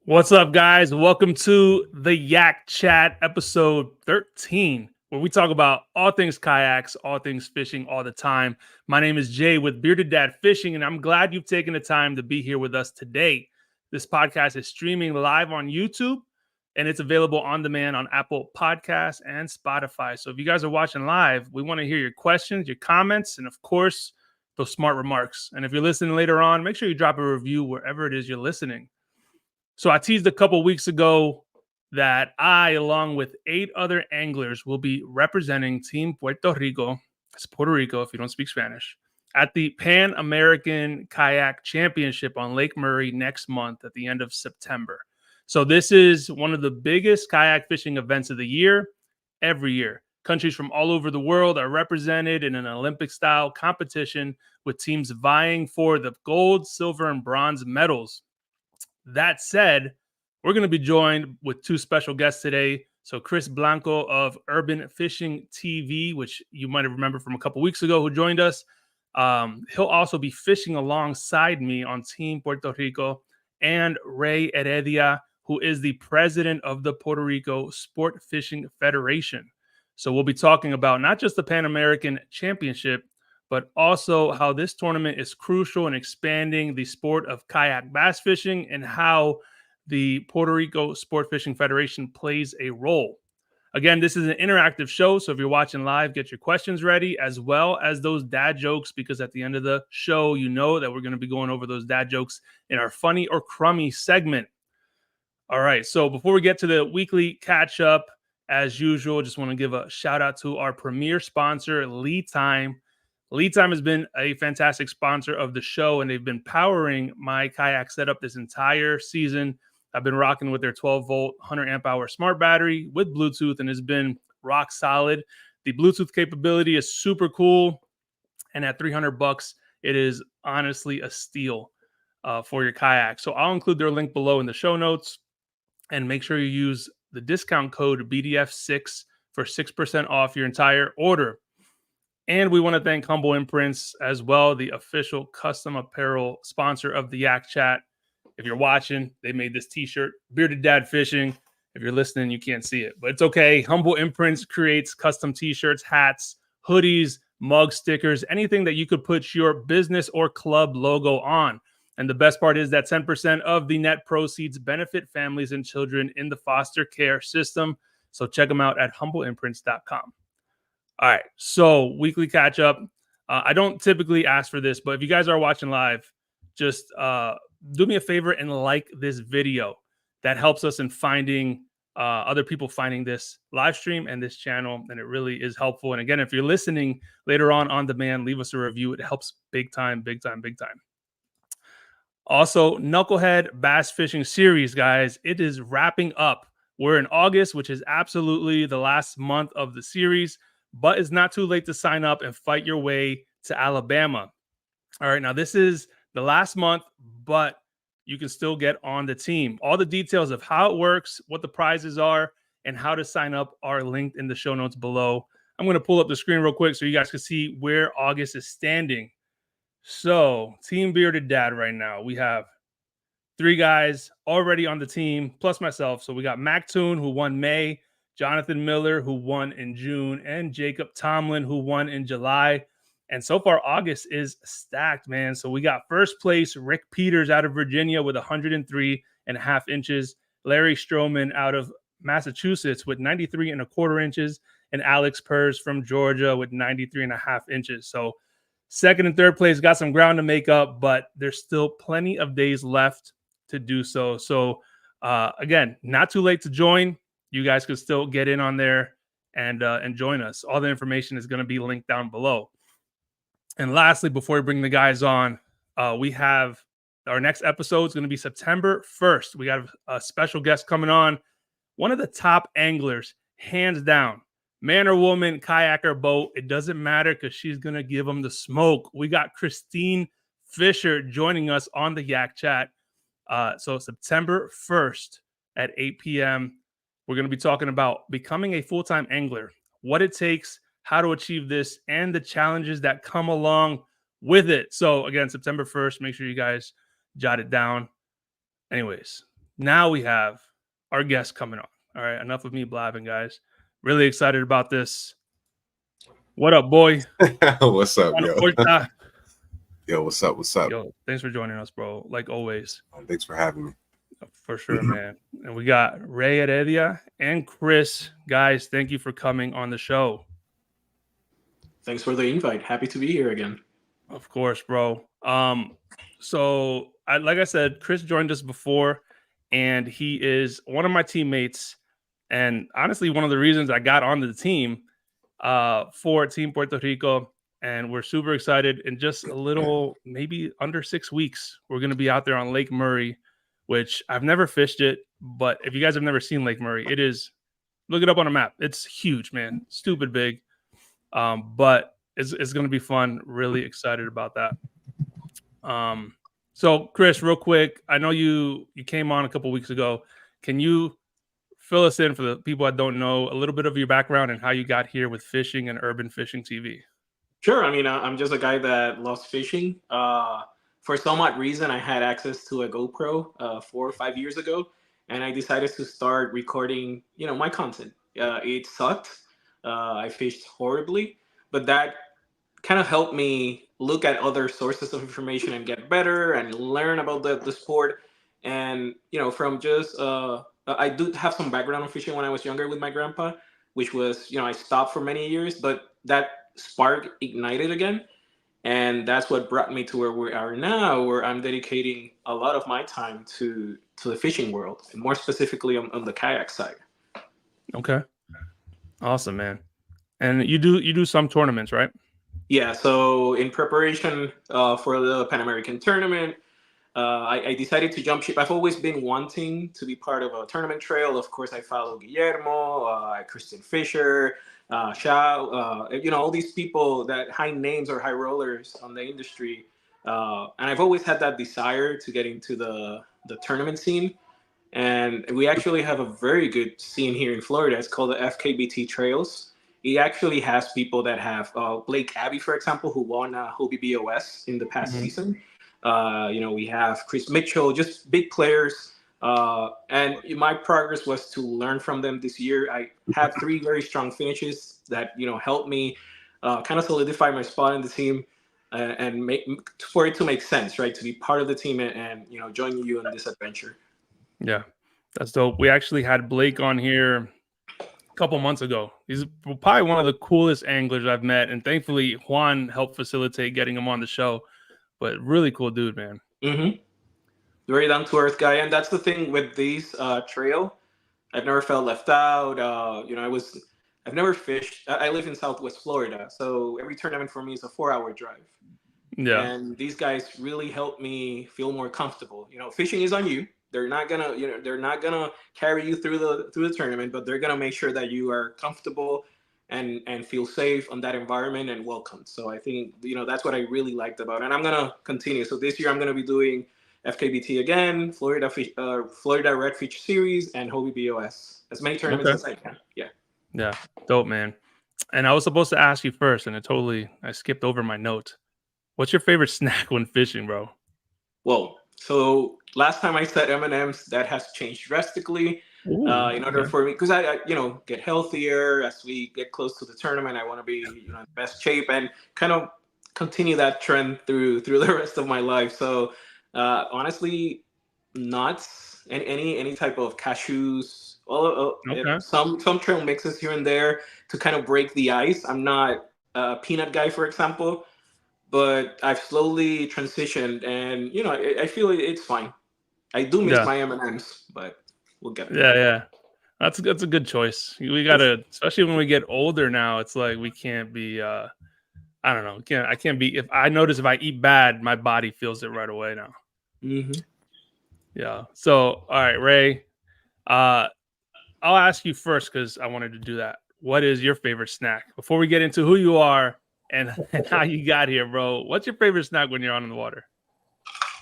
What's up, guys? Welcome to the Yak Chat episode 13, where we talk about all things kayaks, all things fishing all the time. My name is Jay with Bearded Dad Fishing, and I'm glad you've taken the time to be here with us today. This podcast is streaming live on YouTube, and it's available on demand on Apple Podcasts and Spotify. So if you guys are watching live, we want to hear your questions, your comments, and of course, those smart remarks. And if you're listening later on, make sure you drop a review wherever it is you're listening. So I teased a couple weeks ago that I, along with 8 other anglers, will be representing Team Puerto Rico, it's Puerto Rico if you don't speak Spanish, at the Pan American Kayak Championship on Lake Murray next month at the end of September. So this is one of the biggest kayak fishing events of the year, every year. Countries from all over the world are represented in an Olympic-style competition with teams vying for the gold, silver, and bronze medals. That said, we're going to be joined with 2 special guests today. So Chris Blanco of Urban Fishing TV, which you might have remembered from a couple weeks ago, who joined us. He'll also be fishing alongside me on Team Puerto Rico, and Ray Heredia, who is the president of the Puerto Rico Sport Fishing Federation. So we'll be talking about not just the Pan American Championship, but also how this tournament is crucial in expanding the sport of kayak bass fishing and how the Puerto Rico Sport Fishing Federation plays a role. Again, this is an interactive show, so if you're watching live, get your questions ready, as well as those dad jokes, because at the end of the show, you know that we're going to be going over those dad jokes in our Funny or Crummy segment. All right, so before we get to the weekly catch-up, as usual, just want to give a shout-out to our premier sponsor, Lead Time. Lead Time has been a fantastic sponsor of the show, and they've been powering my kayak setup this entire season. I've been rocking with their 12-volt, 100-amp-hour smart battery with Bluetooth, and it's been rock solid. The Bluetooth capability is super cool, and at $300, it is honestly a steal for your kayak. So I'll include their link below in the show notes, and make sure you use the discount code BDF6 for 6% off your entire order. And we want to thank Humble Imprints as well, the official custom apparel sponsor of the Yak Chat. If you're watching, they made this t-shirt, Bearded Dad Fishing. If you're listening, you can't see it, but it's okay. Humble Imprints creates custom t-shirts, hats, hoodies, mug stickers, anything that you could put your business or club logo on. And the best part is that 10% of the net proceeds benefit families and children in the foster care system. So check them out at humbleimprints.com. All right, so weekly catch up. I don't typically ask for this, but if you guys are watching live, just do me a favor and like this video. That helps us in finding other people finding this live stream and this channel, and it really is helpful. And again, if you're listening later on demand, leave us a review. It helps big time, big time, big time. Also, Knucklehead Bass Fishing Series, guys, it is wrapping up. We're in August, which is absolutely the last month of the series. But it's not too late to sign up and fight your way to Alabama. All right, now this is the last month, but you can still get on the team. All the details of how it works, what the prizes are, and how to sign up are linked in the show notes below. I'm going to pull up the screen real quick so you guys can see where August is standing. So, Team Bearded Dad right now, we have 3 guys already on the team, plus myself. So we got Mac Toon, who won May, Jonathan Miller, who won in June, and Jacob Tomlin, who won in July. And so far, August is stacked, man. So we got first place, Rick Peters out of Virginia with 103.5 inches. Larry Stroman out of Massachusetts with 93.25 inches. And Alex Pers from Georgia with 93.5 inches. So second and third place got some ground to make up, but there's still plenty of days left to do so. So again, not too late to join. You guys can still get in on there and join us. All the information is going to be linked down below. And lastly, before we bring the guys on, we have our next episode is going to be September 1st. We got a special guest coming on. One of the top anglers, hands down. Man or woman, kayaker, boat, it doesn't matter because she's going to give them the smoke. We got Christine Fisher joining us on the Yak Chat. So September 1st at 8 p.m., we're going to be talking about becoming a full-time angler, what it takes, how to achieve this, and the challenges that come along with it. So again, September 1st, make sure you guys jot it down. Anyways, now we have our guest coming on. All right, enough of me blabbing, guys. Really excited about this. What up, boy? What's up, yo? Yo, what's up? What's up? Yo, thanks for joining us, bro. Like always. Thanks for having me. For sure, man. And we got Ray Heredia and Chris. Guys, thank you for coming on the show. Thanks for the invite. Happy to be here again. Of course, bro. So like I said, Chris joined us before, and he is one of my teammates, and honestly, one of the reasons I got onto the team for Team Puerto Rico. And we're super excited. In just a little, maybe under 6 weeks, we're going to be out there on Lake Murray, which I've never fished it. But if you guys have never seen Lake Murray, it is, look it up on a map. It's huge, man. Stupid big. But it's going to be fun. Really excited about that. So Chris, real quick, I know you came on a couple weeks ago. Can you fill us in, for the people that don't know, a little bit of your background and how you got here with fishing and Urban Fishing TV? Sure. I mean, I'm just a guy that loves fishing. For some odd reason, I had access to a GoPro 4 or 5 years ago, and I decided to start recording, my content. It sucked. I fished horribly, but that kind of helped me look at other sources of information and get better and learn about the sport. And, from just, I do have some background on fishing when I was younger with my grandpa, which was, I stopped for many years, but that spark ignited again, and that's what brought me to where we are now, where I'm dedicating a lot of my time to the fishing world, and more specifically on the kayak side. Okay, awesome, man. And you do some tournaments, right? Yeah, so in preparation for the Pan American tournament, I decided to jump ship. I've always been wanting to be part of a tournament trail. Of course, I follow Guillermo, Christian Fisher, Shao, all these people, that high names or high rollers on the industry. And I've always had that desire to get into the tournament scene. And we actually have a very good scene here in Florida. It's called the FKBT Trails. It actually has people that have Blake Abbey, for example, who won Hobie BOS in the past season. We have Chris Mitchell, just big players. And my progress was to learn from them this year. I had 3 very strong finishes that, helped me kind of solidify my spot in the team and make for it to make sense, right? To be part of the team and join you in this adventure. Yeah, that's dope. We actually had Blake on here a couple months ago. He's probably one of the coolest anglers I've met. And thankfully, Juan helped facilitate getting him on the show. But really cool dude, man. Mm-hmm. Very down to earth guy, and that's the thing with these trail. I've never felt left out. I've never fished. I live in Southwest Florida, so every tournament for me is a 4-hour drive. Yeah. And these guys really help me feel more comfortable. Fishing is on you. They're not gonna carry you through the tournament, but they're gonna make sure that you are comfortable and feel safe on that environment and welcome. So I think that's what I really liked about it. And I'm gonna continue. So this year I'm gonna be doing FKBT again, Florida Redfish Series, and Hobie BOS. As many tournaments as I can. Yeah, dope, man. And I was supposed to ask you first, and I skipped over my note. What's your favorite snack when fishing, bro? Well, so last time I said M&Ms, that has changed drastically. Ooh, in order for me, because I get healthier as we get close to the tournament. I want to be in the best shape and kind of continue that trend through the rest of my life. So honestly, nuts and any type of cashews, some trail mixes here and there to kind of break the ice. I'm not a peanut guy, for example, but I've slowly transitioned, and I feel it's fine. I do miss my M&Ms, but we'll get it. Yeah. That's a good choice. We gotta, especially when we get older now. It's like we can't be. I don't know. I can't be. If I notice if I eat bad, my body feels it right away now. Mm-hmm. Yeah. So, all right, Ray. I'll ask you first because I wanted to do that. What is your favorite snack? Before we get into who you are and how you got here, bro, what's your favorite snack when you're on in the water?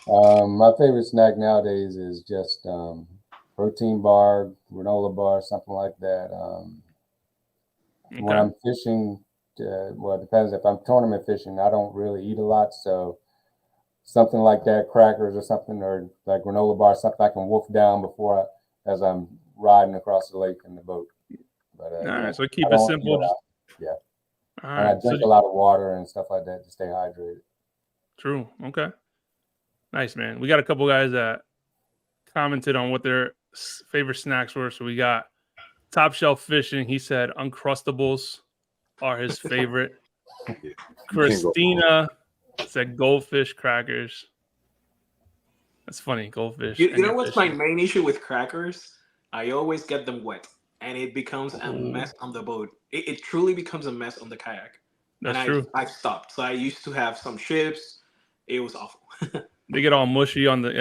My favorite snack nowadays is just protein bar, granola bar, something like that. When I'm fishing, well, it depends. If I'm tournament fishing, I don't really eat a lot, so something like that, crackers or something, or like granola bar, something I can wolf down as I'm riding across the lake in the boat. But All yeah, right, so keep it simple. Yeah. All And I right. drink a lot of water and stuff like that to stay hydrated. True. Okay. Nice, man. We got a couple guys that commented on what their favorite snacks were. So we got Top Shelf Fishing. He said Uncrustables are his favorite. Yeah. Christina said goldfish crackers. That's funny, goldfish. You know what's my main issue with crackers? I always get them wet, and it becomes a mess on the boat. It truly becomes a mess on the kayak. That's and true. I stopped. So I used to have some chips. It was awful. They get all mushy on the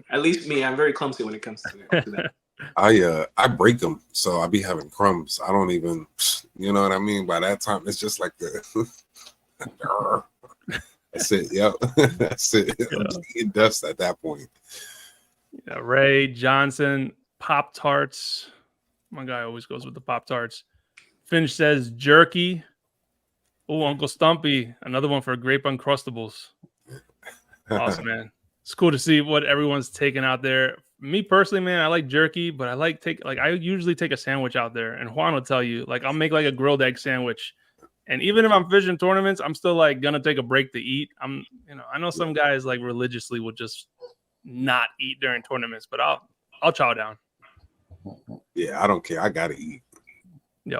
At least me, I'm very clumsy when it comes to that. I break them, so I be having crumbs. I don't even, you know what I mean. By that time, it's just like the. That's it. Yep, that's it. Yeah. I'm just eating dust at that point. Yeah, Ray Johnson, Pop-Tarts. My guy always goes with the Pop-Tarts. Finch says jerky. Oh, Uncle Stumpy, another one for Grape Uncrustables. Awesome, man. It's cool to see what everyone's taking out there. Me personally, man, I like jerky, but I usually take a sandwich out there. And Juan will tell you, like, I'll make like a grilled egg sandwich. And even if I'm fishing tournaments, I'm still like gonna take a break to eat. I know some guys like religiously will just not eat during tournaments, but I'll chow down. Yeah, I don't care. I gotta eat.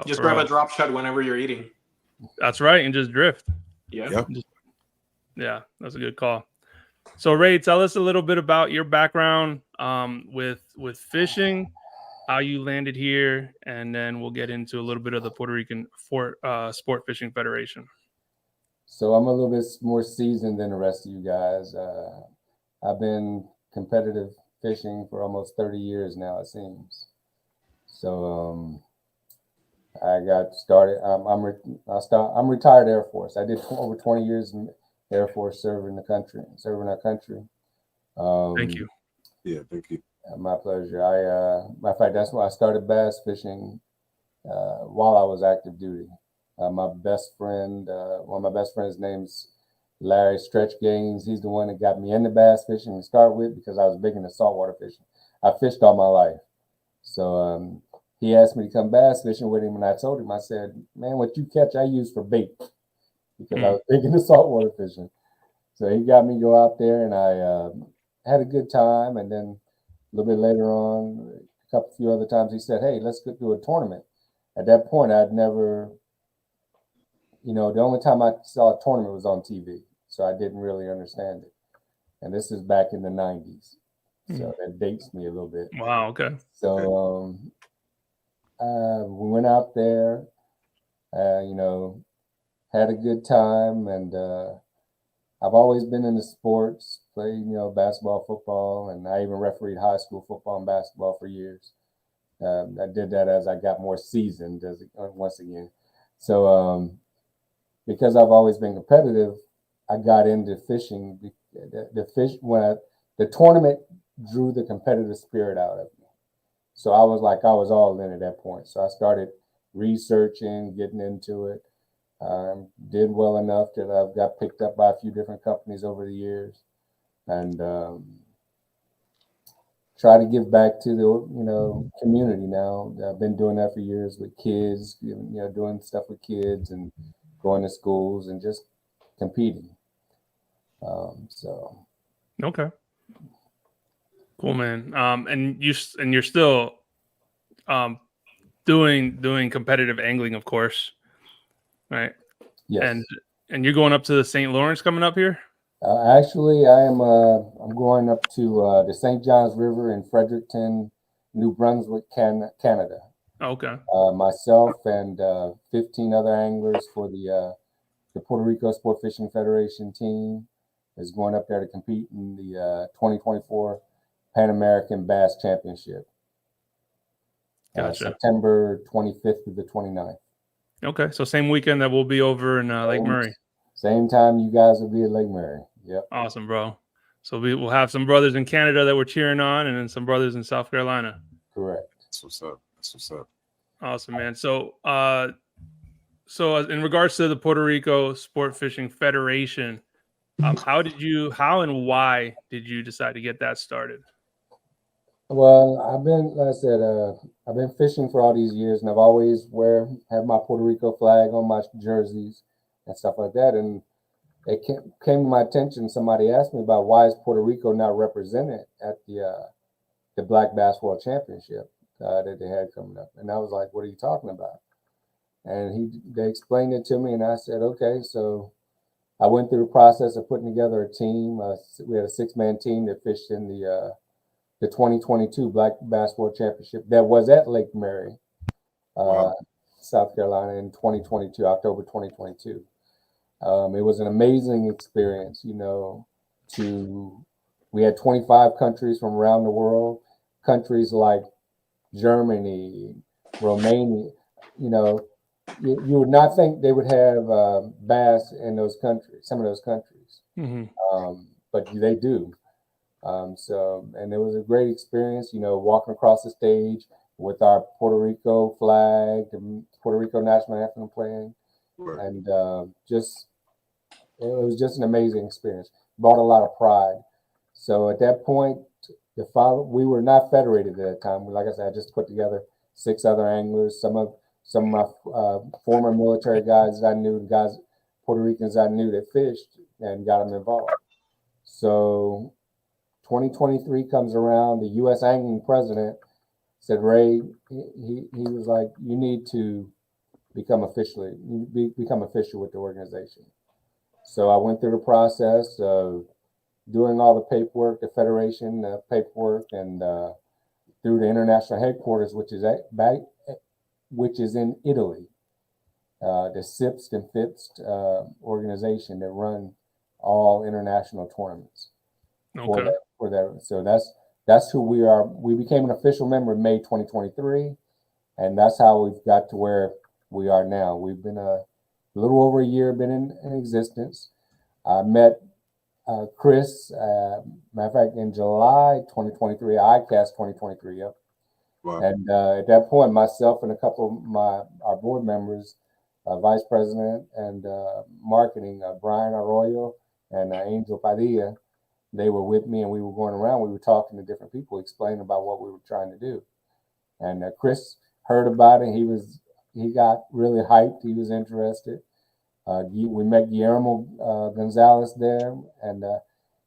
Just grab a drop shot whenever you're eating. That's right, and just drift. Yeah. Yep. Yeah, that's a good call. So Ray, tell us a little bit about your background with fishing, how you landed here, and then we'll get into a little bit of the Puerto Rican Sport Fishing Federation. So I'm a little bit more seasoned than the rest of you guys. I've been competitive fishing for almost 30 years now, it seems. So I got started. I'm retired Air Force. I did over 20 years in Air Force serving our country. Thank you. Yeah, thank you. My pleasure. Matter of fact, that's why I started bass fishing while I was active duty. My best friend, one of my best friends' name's Larry Stretch Gaines. He's the one that got me into bass fishing to start with because I was big into saltwater fishing. I fished all my life. So he asked me to come bass fishing with him, and I told him, I said, man, what you catch, I use for bait because I was big into saltwater fishing. So he got me to go out there, and I had a good time. And then a little bit later on, a few other times, he said, hey, let's go do a tournament. At that point, I'd never, the only time I saw a tournament was on TV. So I didn't really understand it. And this is back in the 90s. So that dates me a little bit. Wow, okay. So we went out there, had a good time. And I've always been into sports, played, basketball, football, and I even refereed high school football and basketball for years. I did that as I got more seasoned once again. So because I've always been competitive, I got into fishing. The tournament drew the competitive spirit out of me. So I was all in at that point. So I started researching, getting into it. Did well enough that I've got picked up by a few different companies over the years, and try to give back to the community now. I've been doing that for years with kids, doing stuff with kids and going to schools and just competing. So okay, cool, man. And you're still doing competitive angling, of course, right? yes. And you're going up to the St. Lawrence coming up here? Actually, I'm going up to the St. Johns River in Fredericton, New Brunswick, Canada. Okay. Myself and 15 other anglers for the Puerto Rico Sport Fishing Federation team is going up there to compete in the 2024 Pan American Bass Championship. Gotcha. September 25th to the 29th. Okay, so same weekend that we'll be over in Lake Murray. Same time you guys will be at Lake Murray. Yep. Awesome, bro. So we'll have some brothers in Canada that we're cheering on, and then some brothers in South Carolina. Correct. That's what's up. Awesome, man. So in regards to the Puerto Rico Sport Fishing Federation, How and why did you decide to get that started? Well, like I said, I've been fishing for all these years, and I've always have my Puerto Rico flag on my jerseys and stuff like that. And it came to my attention. Somebody asked me about why is Puerto Rico not represented at the Black Bass World Championship that they had coming up, and I was like, "What are you talking about?" And they explained it to me, and I said, "Okay." So I went through the process of putting together a team. We had a 6-man team that fished in the 2022 Black Bass World Championship that was at Lake Mary, Wow. South Carolina in 2022, October 2022. It was an amazing experience, we had 25 countries from around the world, countries like Germany, Romania, you would not think they would have bass in those countries, some of those countries, but they do. And it was a great experience, walking across the stage with our Puerto Rico flag, the Puerto Rico national anthem playing, Right. and it was just an amazing experience. Brought a lot of pride. So at that point, we were not federated at that time. Like I said, I just put together 6 other anglers, some of my former military guys that I knew, Puerto Ricans I knew that fished, and got them involved. So 2023 comes around, the USAngling president said, "Ray," he was like, "You need to become official with the organization." So I went through the process of doing all the paperwork, the federation paperwork, and through the international headquarters, which is in Italy, the SIPST and FIPST organization that run all international tournaments. Okay. For that. So that's who we are. We became an official member in May 2023, and that's how we've got to where we are now. We've been a little over a year been in existence. I met Chris, matter of fact, in July 2023, ICAST 2023, yep. Wow. And at that point, myself and a couple of our board members, vice president and marketing, Brian Arroyo and Angel Padilla, they were with me, and we were going around. We were talking to different people, explaining about what we were trying to do. And Chris heard about it. He got really hyped. He was interested. We met Guillermo Gonzalez there, and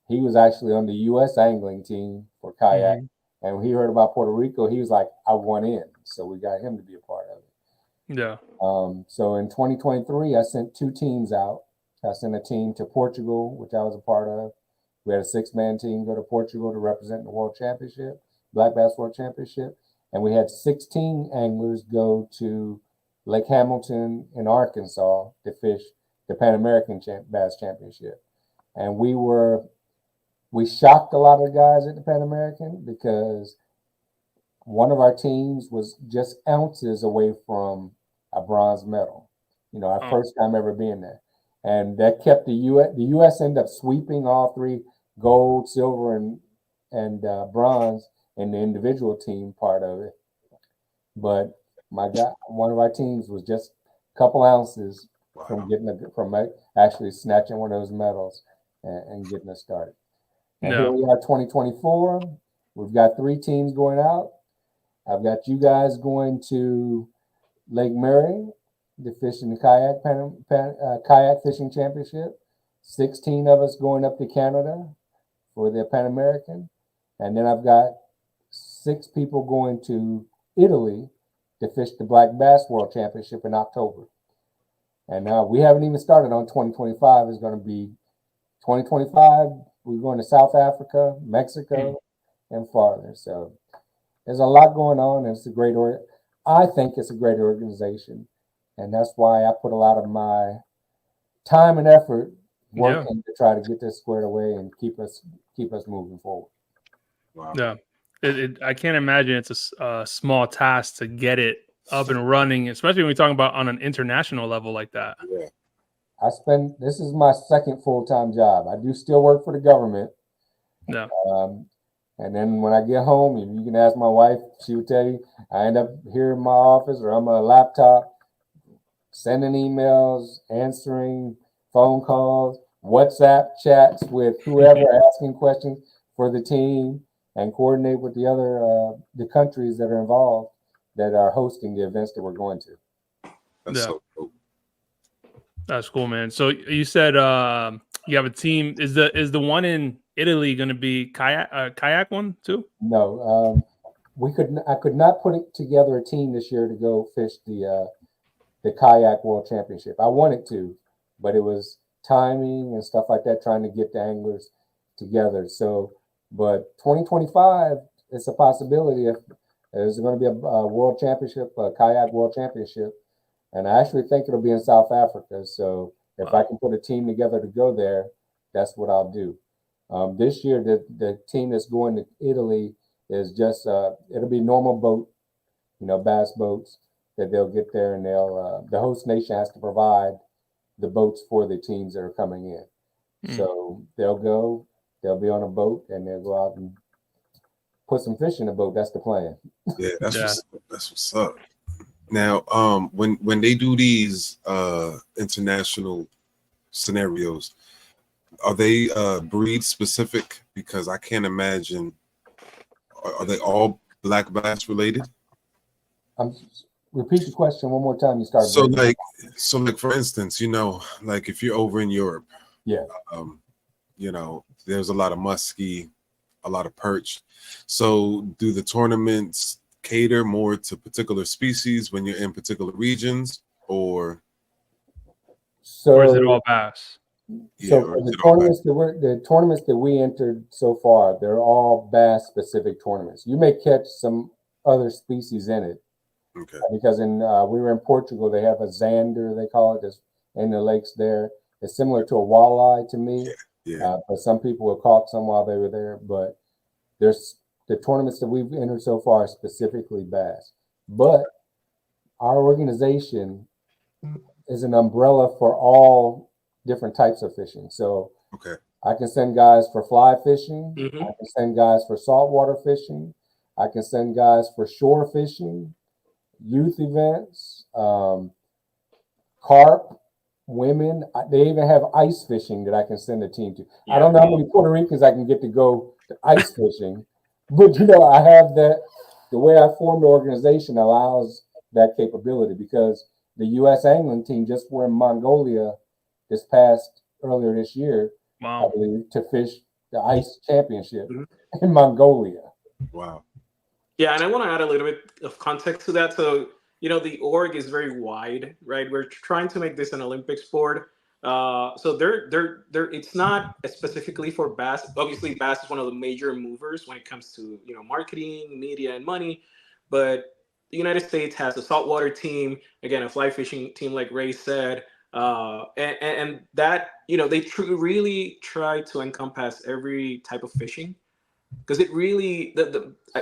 he was actually on the USAngling team for Kayak. And when he heard about Puerto Rico, he was like, "I want in." So we got him to be a part of it. Yeah. So in 2023, I sent 2 teams out. I sent a team to Portugal, which I was a part of. We had a 6-man team go to Portugal to represent the World Championship, Black Bass World Championship. And we had 16 anglers go to Lake Hamilton in Arkansas to fish the Pan American Bass Championship. And we shocked a lot of guys at the Pan American because one of our teams was just ounces away from a bronze medal. Our first time ever being there. And that kept the U.S. ended up sweeping all 3 gold, silver, and bronze in the individual team part of it. But one of our teams was just a couple ounces from actually snatching one of those medals and getting us started. And here we are, 2024. We've got 3 teams going out. I've got you guys going to Lake Mary to fish in the Kayak Fishing Championship. 16 of us going up to Canada for the Pan American. And then I've got 6 people going to Italy to fish the Black Bass World Championship in October. And now we haven't even started on 2025. It's going to be 2025. We're going to South Africa, Mexico, and farther. So there's a lot going on. It's I think it's a great organization. And that's why I put a lot of my time and effort working to try to get this squared away and keep us moving forward. Wow. Yeah. I can't imagine it's a small task to get it up and running, especially when we're talking about on an international level like that. Yeah. This is my second full-time job. I do still work for the government. Yeah. And then when I get home, you can ask my wife, she would tell you, I end up here in my office or on my laptop, sending emails, answering phone calls, WhatsApp chats with whoever asking questions for the team, and coordinate with the other the countries that are involved that are hosting the events that we're going to. That's Yeah. so cool. That's cool, man. So you said you have a team. Is the one in Italy going to be kayak one too? No, I could not put it together a team this year to go fish the kayak world championship. I wanted to, but it was timing and stuff like that, trying to get the anglers together. So, but 2025, it's a possibility if there's going to be a world championship, a kayak world championship, and I actually think it'll be in South Africa. So if I can put a team together to go there, that's what I'll do. This year, the team that's going to Italy is just it'll be normal boat, bass boats that they'll get there, and they'll the host nation has to provide the boats for the teams that are coming in. So they'll be on a boat, and they'll go out and put some fish in the boat. That's the plan. Yeah, that's what's up. Now, when they do these international scenarios, are they breed specific? Because I can't imagine. Are they all black bass related? Repeat the question one more time. You start. So like for instance, like if you're over in Europe, yeah, there's a lot of muskie, a lot of perch. So do the tournaments cater more to particular species when you're in particular regions, or is it all bass? So the tournaments that we entered so far, they're all bass specific tournaments. You may catch some other species in it. Okay. Because we were in Portugal, they have a zander, they call it, that's in the lakes there. It's similar to a walleye to me. Yeah. But some people have caught some while they were there. But there's the tournaments that we've entered so far are specifically bass. But our organization is an umbrella for all different types of fishing. So I can send guys for fly fishing. I can send guys for saltwater fishing. I can send guys for shore fishing, youth events, carp, women. They even have ice fishing that I can send a team to. I don't know how many Puerto Ricans I can get to go to ice fishing, but I have that. The way I formed the organization allows that capability, because the USAngling team just were in Mongolia earlier this year, I believe, to fish the ice championship in Mongolia. Wow. Yeah, and I want to add a little bit of context to that. So, the org is very wide, right? We're trying to make this an Olympic sport. So it's not specifically for bass. Obviously, bass is one of the major movers when it comes to, marketing, media, and money. But the United States has a saltwater team, again, a fly fishing team, like Ray said. And that, they really try to encompass every type of fishing. Because it really,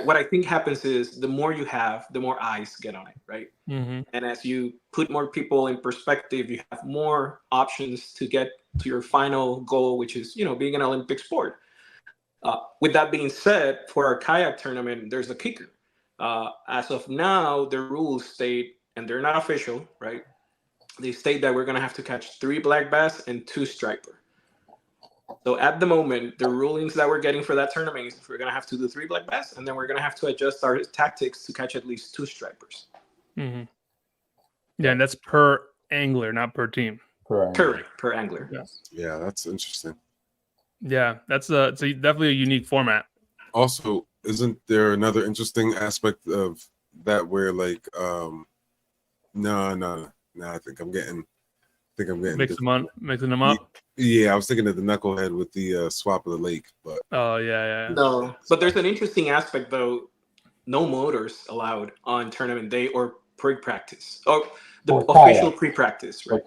what I think happens is the more you have, the more eyes get on it, right? And as you put more people in perspective, you have more options to get to your final goal, which is, being an Olympic sport. With that being said, for our kayak tournament, there's a kicker. As of now, the rules state, and they're not official, right? They state that we're going to have to catch 3 black bass and 2 striper. So at the moment, the rulings that we're getting for that tournament is we're going to have to do 3 black bass, and then we're going to have to adjust our tactics to catch at least 2 stripers. Yeah, and that's per angler, not per team. Correct, per angler. Yeah, that's interesting. Yeah, it's definitely a unique format. Also, isn't there another interesting aspect of that where like no, I think I'm getting mixing them up. Yeah, I was thinking of the knucklehead with the swap of the lake, but no. But there's an interesting aspect though. No motors allowed on tournament day or pre-practice, or the official pre-practice, right?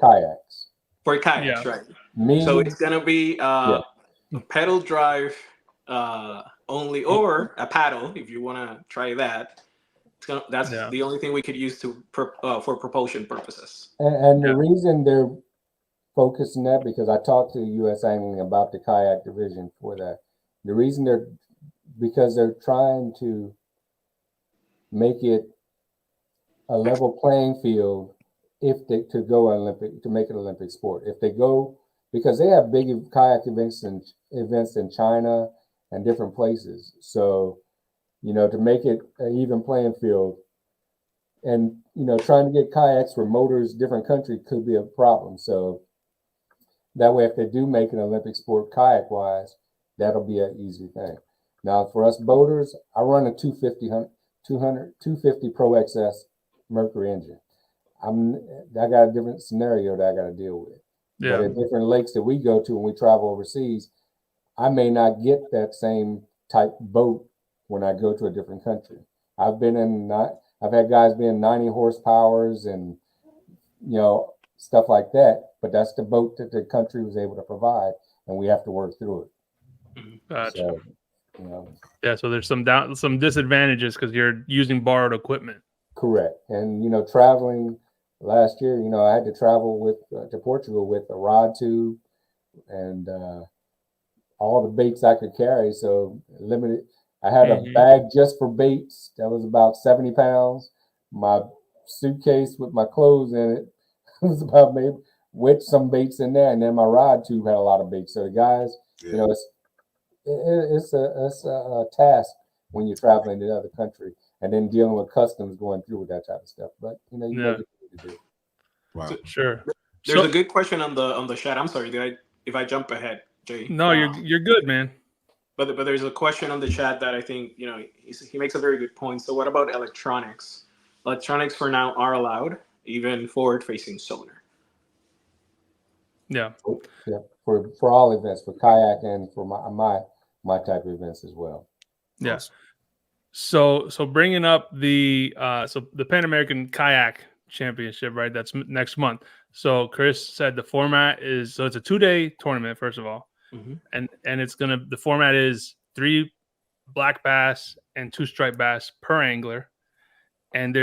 For kayaks, right? So it's gonna be a pedal drive only, or a paddle if you want to try that. That's the only thing we could use for propulsion purposes. And the reason they're focusing that, because I talked to USAngling about the kayak division for that. The reason because they're trying to make it a level playing field to make it an Olympic sport. If they go because they have big kayak events in China and different places. So, to make it an even playing field, and trying to get kayaks for motors different country could be a problem. So that way, if they do make an Olympic sport kayak wise, that'll be an easy thing. Now for us boaters, I run a 250 Pro XS Mercury engine. I got a different scenario that I got to deal with. Yeah. But at different lakes that we go to when we travel overseas, I may not get that same type boat when I go to a different country. I've had guys being 90 horsepowers and stuff like that, but that's the boat that the country was able to provide, and we have to work through it. Gotcha. So, yeah, so there's some disadvantages because you're using borrowed equipment. Correct. And traveling last year, I had to travel to Portugal with a rod tube and all the baits I could carry. So limited. I had a bag just for baits that was about 70 pounds. My suitcase with my clothes in it was about maybe with some baits in there, and then my rod tube had a lot of baits. So the guys, it's a task when you're traveling to another country and then dealing with customs going through with that type of stuff. But you make it to do. Wow. Sure. There's a good question on the chat. I'm sorry, if I jump ahead, Jay? No, you're good, man. But there's a question on the chat that I think he makes a very good point. So what about electronics? Electronics for now are allowed, even forward-facing sonar. Yeah. Yeah. For all events, for kayak and for my type of events as well. Yeah. So bringing up the Pan American Kayak Championship, right? That's next month. So Chris said the format is it's a 2-day tournament, first of all, and the format is 3 black bass and 2 striped bass per angler, and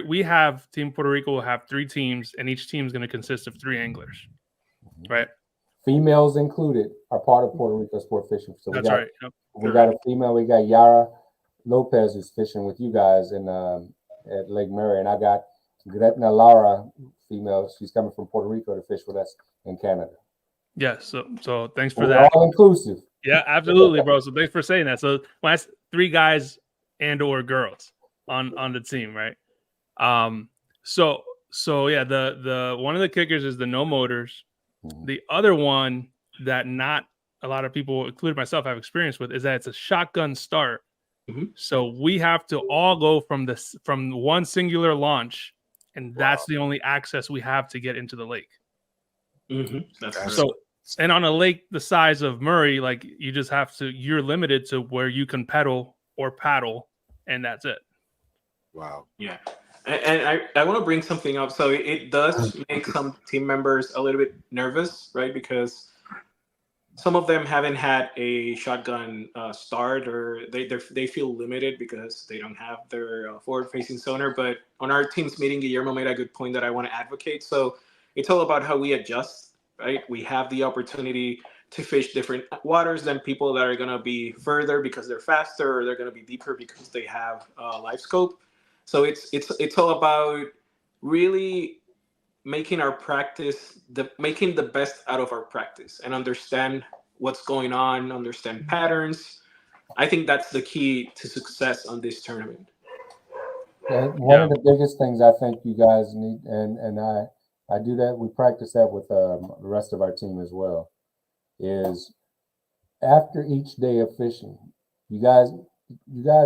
we have Team Puerto Rico will have 3 teams, and each team is going to consist of 3 anglers, right? Females included are part of Puerto Rico sport fishing. So that's right. Yep. We got a female. We got Yara Lopez who's fishing with you guys at Lake Mary, and I got Gretna Lara, female. She's coming from Puerto Rico to fish with us in Canada. Yes. So thanks for that. All inclusive. Yeah, absolutely, bro. So thanks for saying that. So when that's 3 guys and or girls on the team, right? So yeah, the one of the kickers is the no motors. The other one that not a lot of people, including myself, have experience with is that it's a shotgun start. So we have to all go from one singular launch, and that's the only access we have to get into the lake. That's so. And on a lake the size of Murray, like you're limited to where you can pedal or paddle, and that's it. Wow. Yeah. And I want to bring something up. So it does make some team members a little bit nervous, right? Because some of them haven't had a shotgun start, or they feel limited because they don't have their forward-facing sonar. But on our team's meeting, Guillermo made a good point that I want to advocate. So it's all about how we adjust. Right, we have the opportunity to fish different waters than people that are going to be further because they're faster, or they're going to be deeper because they have live scope. So it's all about really making our practice, making the best out of our practice, and understand what's going on, understand patterns. I think that's the key to success on this tournament. One of the biggest things I think you guys need, and I do that. We practice that with the rest of our team as well. Is after each day of fishing, you guys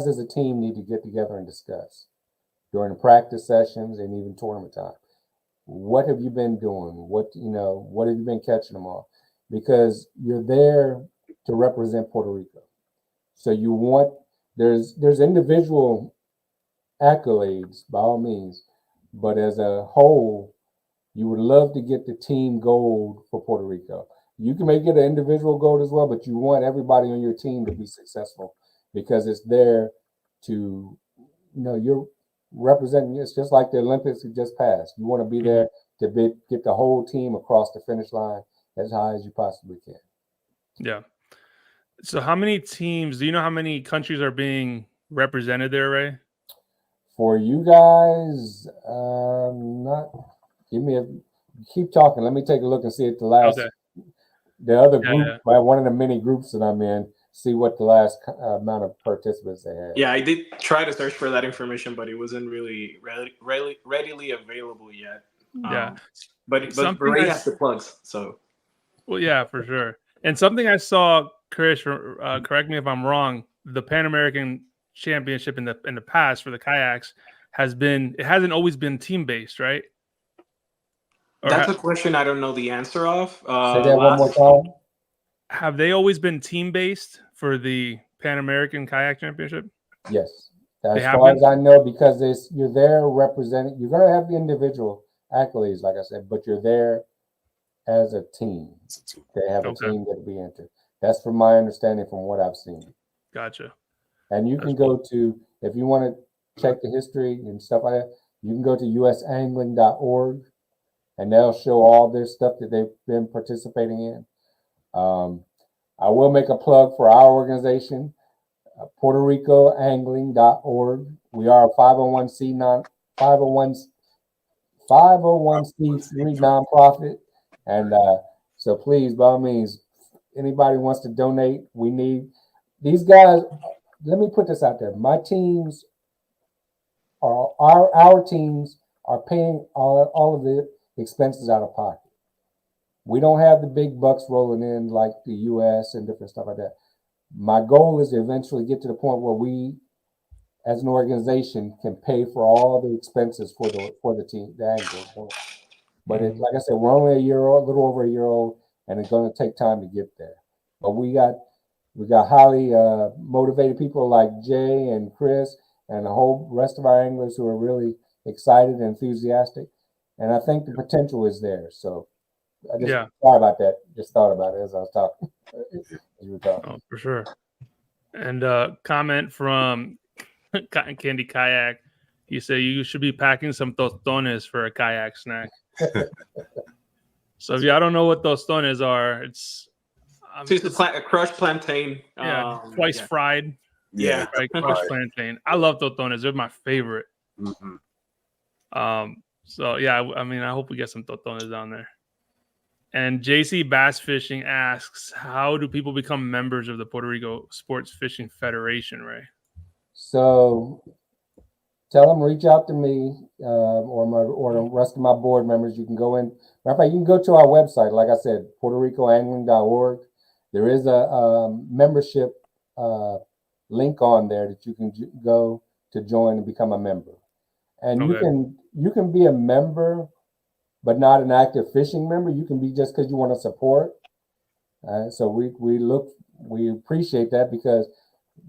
as a team need to get together and discuss during the practice sessions and even tournament time. What have you been doing? What have you been catching them on? Because you're there to represent Puerto Rico. So there's individual accolades by all means, but as a whole, you would love to get the team gold for Puerto Rico. You can make it an individual gold as well, but you want everybody on your team to be successful because it's there to, you're representing. It's just like the Olympics that just passed. You want to be there to get the whole team across the finish line as high as you possibly can. Yeah. So how many teams, do you know how many countries are being represented there, Ray? For you guys, keep talking. Let me take a look and see at the last the other Yeah, group, yeah. by one of the many groups that I'm in, see what the last amount of participants they had. Yeah, I did try to search for that information, but it wasn't really readily available yet. Yeah. But Something Ray I has the plugs, so. Well, yeah, for sure. And something I saw, Chris, correct me if I'm wrong. The Pan American Championship in the past for the kayaks hasn't always been team based, right? Or That's a question I don't know the answer of. Say that one more time. have they always been team based for the Pan American Kayak Championship? Yes, They as have far been? as I know, because you're there representing. You're going to have the individual accolades, like I said, but you're there as a team. They have a Okay. team that will be entered. That's from my understanding, from what I've seen. Gotcha. And you can go to, if you want to check the history and stuff like that, you can go to USAngling.org, and they'll show all their stuff that they've been participating in. I will make a plug for our organization, PuertoRicoAngling.org. We are a 501c3 nonprofit, and so please, by all means, anybody wants to donate, we need these guys. Let me put this out there: my teams are our teams are paying all of the expenses out of pocket. We don't have the big bucks rolling in like the U.S. and different stuff like that. My goal is to eventually get to the point where we, as an organization, can pay for all the expenses for the team, the anglers. But like I said, we're only a year old, a little over a year old, and it's going to take time to get there. But we got highly motivated people like Jay and Chris and the whole rest of our anglers who are really excited and enthusiastic. And I think the potential is there. So I just sorry about that. Just thought about it as I was talking. As you were talking. Oh, for sure. And comment from Cotton Candy Kayak. He said you should be packing some tostones for a kayak snack. So if y'all don't know what tostones are, it's a crushed plantain. Twice fried. Yeah, right, crushed plantain. I love tostones. They're my favorite. Mm-hmm. So yeah, I mean, I hope we get some tostones down there. And JC Bass Fishing asks, how do people become members of the Puerto Rico Sports Fishing Federation, Ray? So tell them, reach out to me or the rest of my board members. You can go in. Matter of fact, you can go to our website. Like I said, PuertoRicoAngling.org. There is a membership link on there that you can go to join and become a member. And you can be a member, but not an active fishing member. You can be just because you want to support. So we appreciate that, because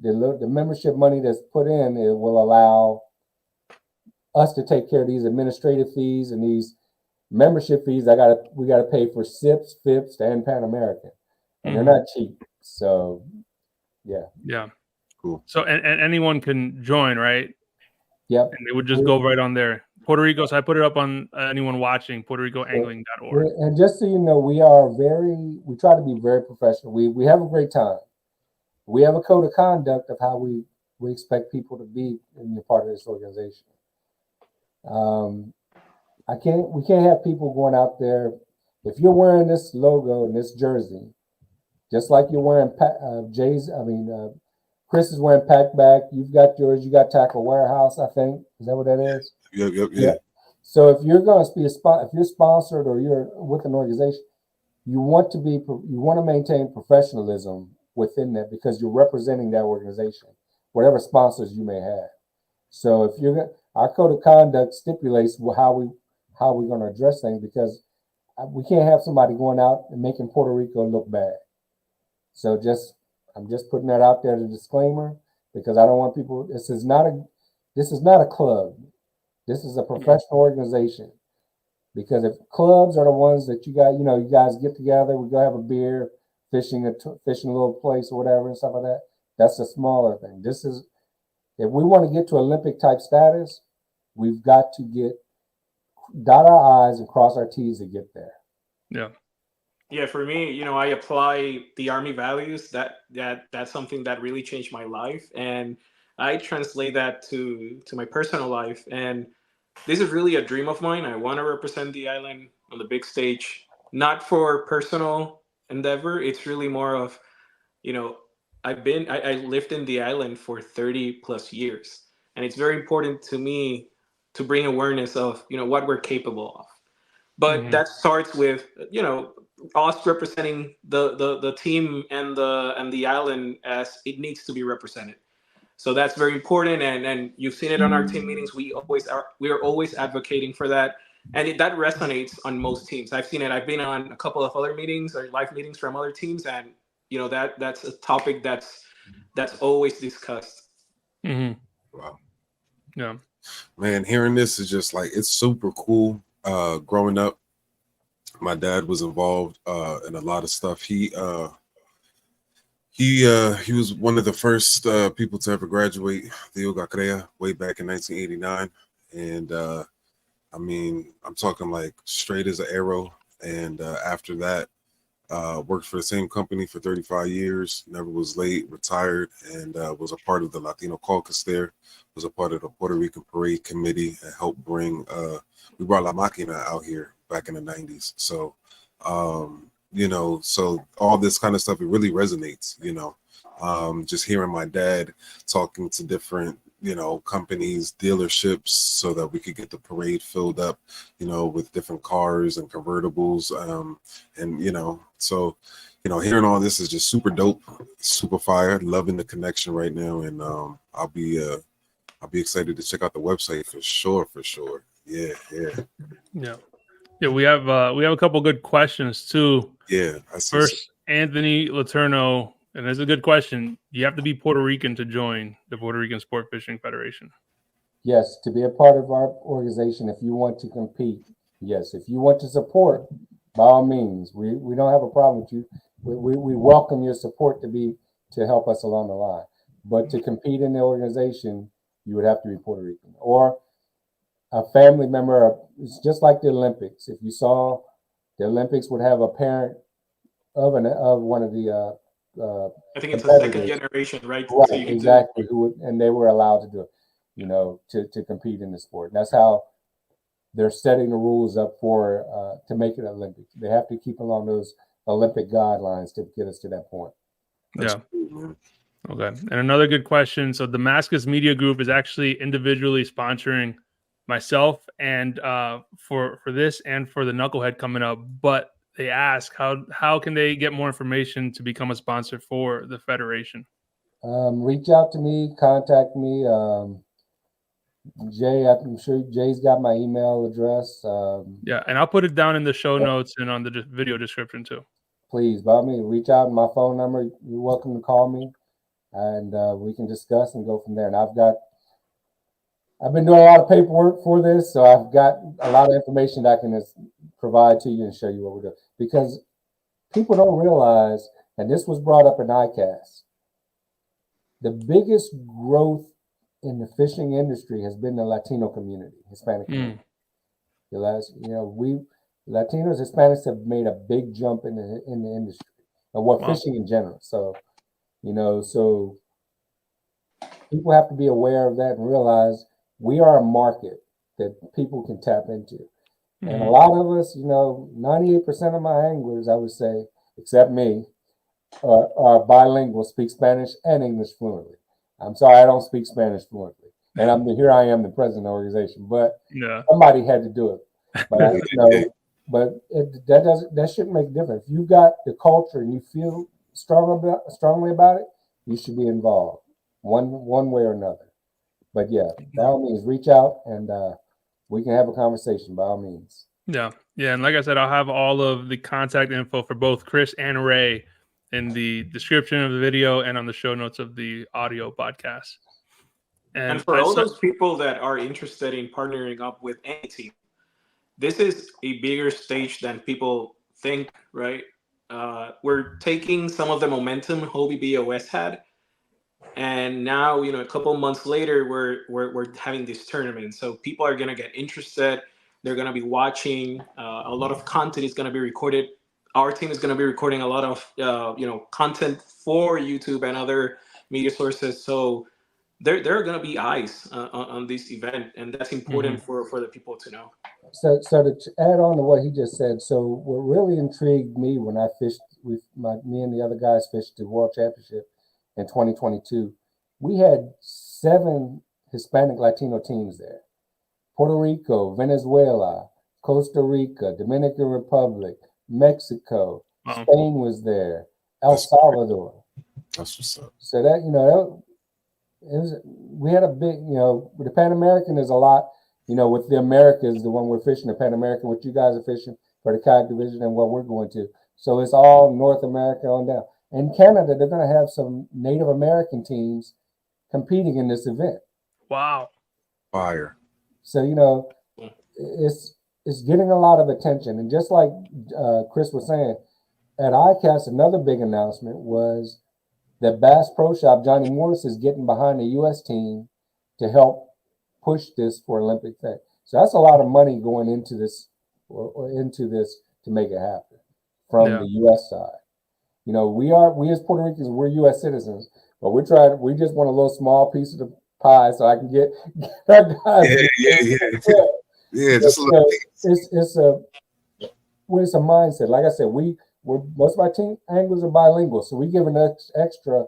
the membership money that's put in, it will allow us to take care of these administrative fees and these membership fees. We gotta pay for SIPs, FIPS, and Pan American, and they're not cheap. So yeah, cool. So and anyone can join, right? Yep. And they would just go right on there. Puerto Rico. So I put it up on anyone watching, PuertoRicoAngling.org. And just so you know, we try to be very professional. We have a great time. We have a code of conduct of how we expect people to be in the part of this organization. We can't have people going out there. If you're wearing this logo and this jersey, just like you're wearing Chris is wearing Packback. You've got yours. You got Tackle Warehouse, I think. Is that what that is? Yeah. So if you're going to be if you're sponsored or you're with an organization, you want to maintain professionalism within that, because you're representing that organization, whatever sponsors you may have. So our code of conduct stipulates how we're going to address things, because we can't have somebody going out and making Puerto Rico look bad. So I'm just putting that out there as a disclaimer, because I don't want people. This is not a club. This is a professional organization. Because if clubs are the ones that you guys get together, we go have a beer, fishing a little place or whatever and stuff like that. That's a smaller thing. If we want to get to Olympic type status, we've got to dot our I's and cross our T's to get there. Yeah. Yeah, for me, I apply the Army values. That's something that really changed my life, and I translate that to my personal life. And this is really a dream of mine. I want to represent the island on the big stage, not for personal endeavor. It's really more of, you know, I lived in the island for 30 plus years, and it's very important to me to bring awareness of, you know, what we're capable of. But Mhm. that starts with, you know, us representing the team and the island as it needs to be represented. So that's very important, and you've seen it on our team meetings. We are always advocating for that, and that resonates on most teams. I've seen it. I've been on a couple of other meetings or live meetings from other teams, and you know that's a topic that's always discussed. Mhm. Wow. Yeah. Man, hearing this is just like, it's super cool. Growing up, my dad was involved in a lot of stuff. He was one of the first people to ever graduate the Ogakrea way back in 1989. And I mean, I'm talking like straight as an arrow. And after that, worked for the same company for 35 years, never was late, retired, and was a part of the Latino caucus there, was a part of the Puerto Rican Parade Committee, and helped bring, we brought La Máquina out here back in the 90s. So, you know, so all this kind of stuff, it really resonates, you know. Just hearing my dad talking to different, you know, companies, dealerships, so that we could get the parade filled up, you know, with different cars and convertibles. And, you know, so, you know, hearing all this is just super dope, super fire, loving the connection right now. And I'll be excited to check out the website for sure, for sure. Yeah, yeah. Yeah. Yeah, we have a couple good questions too. Yeah, I see. First, Anthony Laterno, and it's a good question. You have to be Puerto Rican to join the Puerto Rican Sport Fishing Federation. Yes, to be a part of our organization, if you want to compete, yes. If you want to support, by all means, we don't have a problem with you. We welcome your support to help us along the line. But to compete in the organization, you would have to be Puerto Rican or a family member. It's just like the Olympics. If you saw, the Olympics would have a parent of one of the I think it's a second competitors. generation, right? So Right, you can do. exactly. And they were allowed to do it, you know, to compete in the sport. And that's how they're setting the rules up for to make it Olympic. They have to keep along those Olympic guidelines to get us to that point. Yeah. Okay. And another good question. So Damascus Media Group is actually individually sponsoring myself and for this and for the Knucklehead coming up. But they ask how can they get more information to become a sponsor for the federation? Reach out to me, contact me. Jay, I'm sure Jay's got my email address. Yeah, and I'll put it down in the show notes and on the video description too. Please, by me, reach out. My phone number. You're welcome to call me, and we can discuss and go from there. And I've been doing a lot of paperwork for this, so I've got a lot of information that I can provide to you and show you what we're doing. Because people don't realize, and this was brought up in ICAST, the biggest growth in the fishing industry has been the Latino community, Hispanic community. The last, you know, Latinos, Hispanics have made a big jump in the industry, and fishing in general. So, you know, so people have to be aware of that and realize we are a market that people can tap into. And a lot of us, you know, 98% of my anglers, I would say, except me, are bilingual, speak Spanish and English fluently. I'm sorry, I don't speak Spanish fluently, and here I am, the president of the organization. But somebody had to do it. But you know, that shouldn't make a difference. If you've got the culture and you feel strongly about it, you should be involved one way or another. But yeah, by all means, reach out and we can have a conversation. By all means. Yeah, and like I said, I'll have all of the contact info for both Chris and Ray in the description of the video and on the show notes of the audio podcast. And for all those people that are interested in partnering up with any team, this is a bigger stage than people think, right? We're taking some of the momentum Hobie BOS had, and now, you know, a couple months later, we're having this tournament. So people are gonna get interested. They're gonna be watching. A lot of content is gonna be recorded. Our team is gonna be recording a lot of you know, content for YouTube and other media sources. So there are going to be eyes on this event, and that's important for the people to know. So to add on to what he just said, so what really intrigued me when I fished me and the other guys fished the World Championship in 2022, we had 7 Hispanic Latino teams there: Puerto Rico, Venezuela, Costa Rica, Dominican Republic, Mexico, Spain was there, El Salvador. That's what's up. So that, we had a big, the Pan American is a lot, with the Americas, the one we're fishing, the Pan American, what you guys are fishing for the kayak division and what we're going to. So it's all North America on down. In Canada, they're going to have some Native American teams competing in this event. Wow. Fire. So, it's getting a lot of attention. And just like Chris was saying, at ICAST, another big announcement was that Bass Pro Shop, Johnny Morris, is getting behind the U.S. team to help push this for Olympic thing. So that's a lot of money going into this or into this to make it happen from the U.S. side. We as Puerto Ricans, we're U.S. citizens, but we just want a little small piece of the pie so I can get our guys. Yeah, just a little piece. It's a mindset. Like I said, most of our team anglers are bilingual, so we give an extra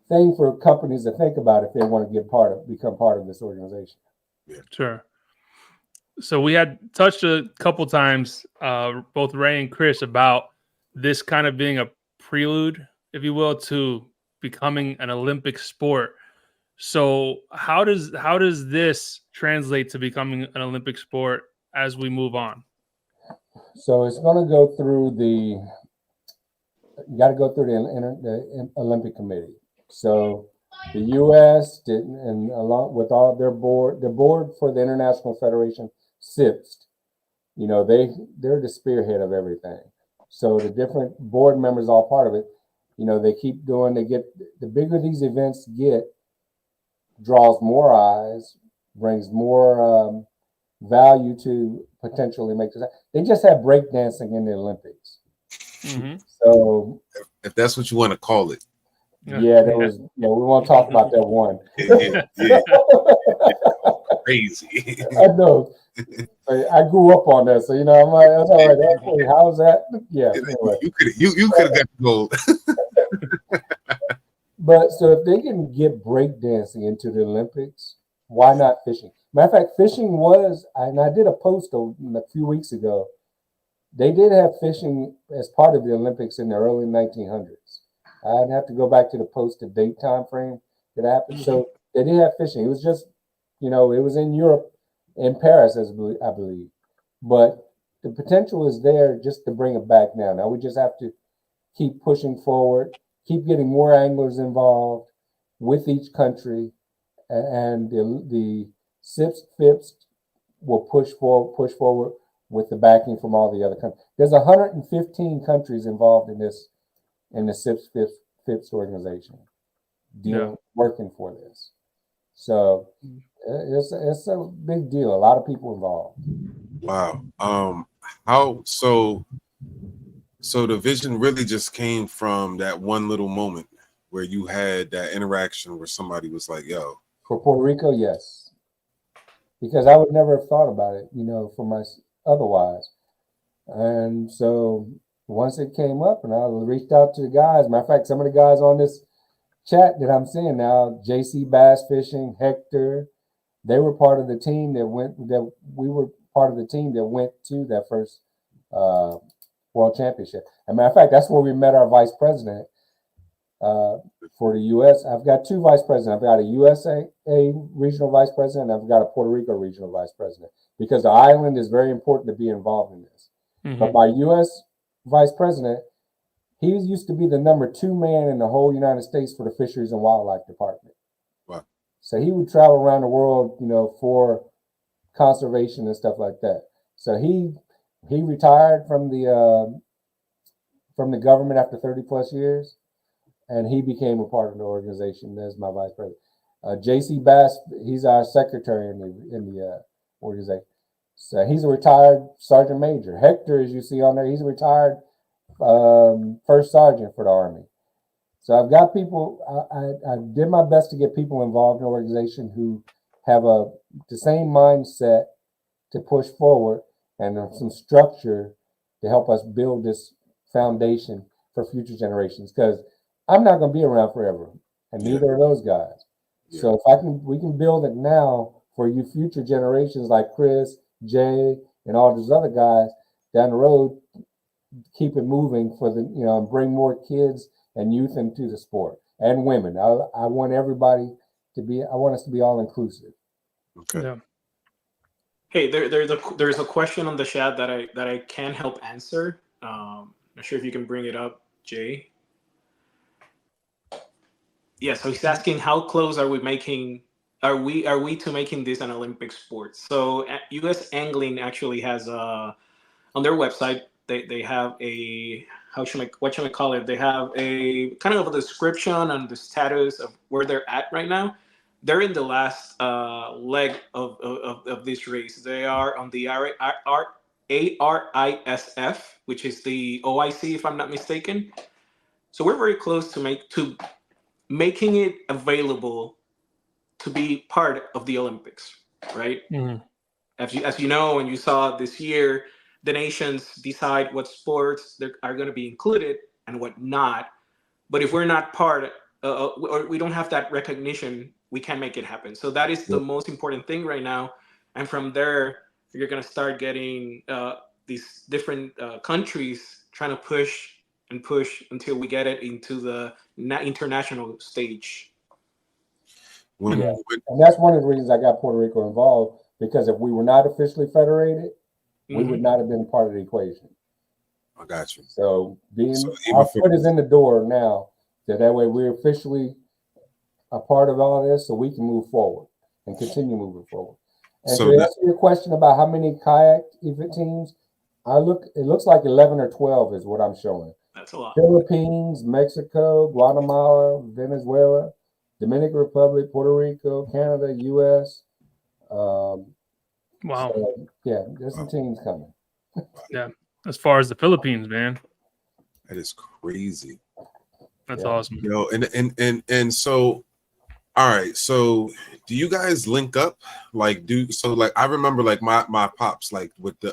thing for companies to think about if they want to become part of this organization. Yeah. Sure. So we had touched a couple times, both Ray and Chris, about this kind of being a prelude, if you will, to becoming an Olympic sport. So how does this translate to becoming an Olympic sport as we move on? So it's going to go through the Olympic Committee. So the U.S. did, and along with all their board, the board for the International Federation, SIPST, they're the spearhead of everything. So the different board members, all part of it, they keep doing. The bigger these events get, draws more eyes, brings more value to potentially make this. They just had breakdancing in the Olympics. Mm-hmm. So if that's what you want to call it. Yeah, there was. We won't talk about that one. Yeah. Crazy. I know. I grew up on that, so I'm like, that's all right. How's that? Yeah. Anyway. You could have got the gold. But so if they can get breakdancing into the Olympics, why not fishing? Matter of fact, fishing was, and I did a post a few weeks ago. They did have fishing as part of the Olympics in the early 1900s. I'd have to go back to the posted date time frame that happened. So they did have fishing. It was just, it was in Europe, in Paris, I believe. But the potential is there just to bring it back now. Now we just have to keep pushing forward, keep getting more anglers involved with each country, and the SIPS, FIPS will push forward with the backing from all the other countries. There's 115 countries involved in this. In the SIPS FIPS organization, working for this, so it's a big deal. A lot of people involved. Wow. How so the vision really just came from that one little moment where you had that interaction where somebody was like, "Yo." For Puerto Rico, yes, because I would never have thought about it, for my otherwise, and so. Once it came up, and I reached out to the guys. Matter of fact, some of the guys on this chat that I'm seeing now, JC Bass Fishing, Hector, they were part of the team we were part of the team that went to that first World Championship. As a matter of fact, that's where we met our vice president for the U.S. I've got 2 vice presidents. I've got a USA regional vice president, and I've got a Puerto Rico regional vice president, because the island is very important to be involved in this. Mm-hmm. But my U.S. vice president, he used to be the number 2 man in the whole United States for the Fisheries and Wildlife Department. Wow. So he would travel around the world, for conservation and stuff like that. So he retired from the government after 30 plus years, and he became a part of the organization as my vice president. JC Bass, he's our secretary in the organization. So he's a retired sergeant major. Hector, as you see on there, he's a retired first sergeant for the Army. So I've got people. I did my best to get people involved in an organization who have the same mindset to push forward and some structure to help us build this foundation for future generations. Because I'm not going to be around forever, and neither are those guys. Yeah. So if we can build it now for you future generations like Chris, Jay, and all those other guys down the road, keep it moving for the, and bring more kids and youth into the sport and women. I want everybody to be, I want us to be all inclusive. Okay. Yeah. Hey, there's a question on the chat that I can help answer. Not sure if you can bring it up, Jay. Yeah, so he's asking how close are we to making this an Olympic sport? So USAngling actually has on their website they have a what should I call it? They have a kind of a description on the status of where they're at right now. They're in the last leg of this race. They are on the ARISF, which is the OIC, if I'm not mistaken. So we're very close to making it available to be part of the Olympics, right? Mm-hmm. As you know, and you saw this year, the nations decide what sports are going to be included and what not. But if we're not part, or we don't have that recognition, we can't make it happen. So that is the most important thing right now. And from there, you're going to start getting these different countries trying to push until we get it into the international stage. And that's one of the reasons I got Puerto Rico involved, because if we were not officially federated, we would not have been part of the equation. I got you. So our foot is in the door now, so that way we're officially a part of all of this, so we can move forward and continue moving forward. And so to answer your question about how many kayak event teams, it looks like 11 or 12 is what I'm showing. That's a lot. Philippines, Mexico, Guatemala, Venezuela, Dominican Republic, Puerto Rico, Canada, US. Wow. So, yeah, there's some teams coming. Yeah. As far as the Philippines, man. That is crazy. That's awesome. And so, all right. So do you guys link up? Like I remember like my pops, like with the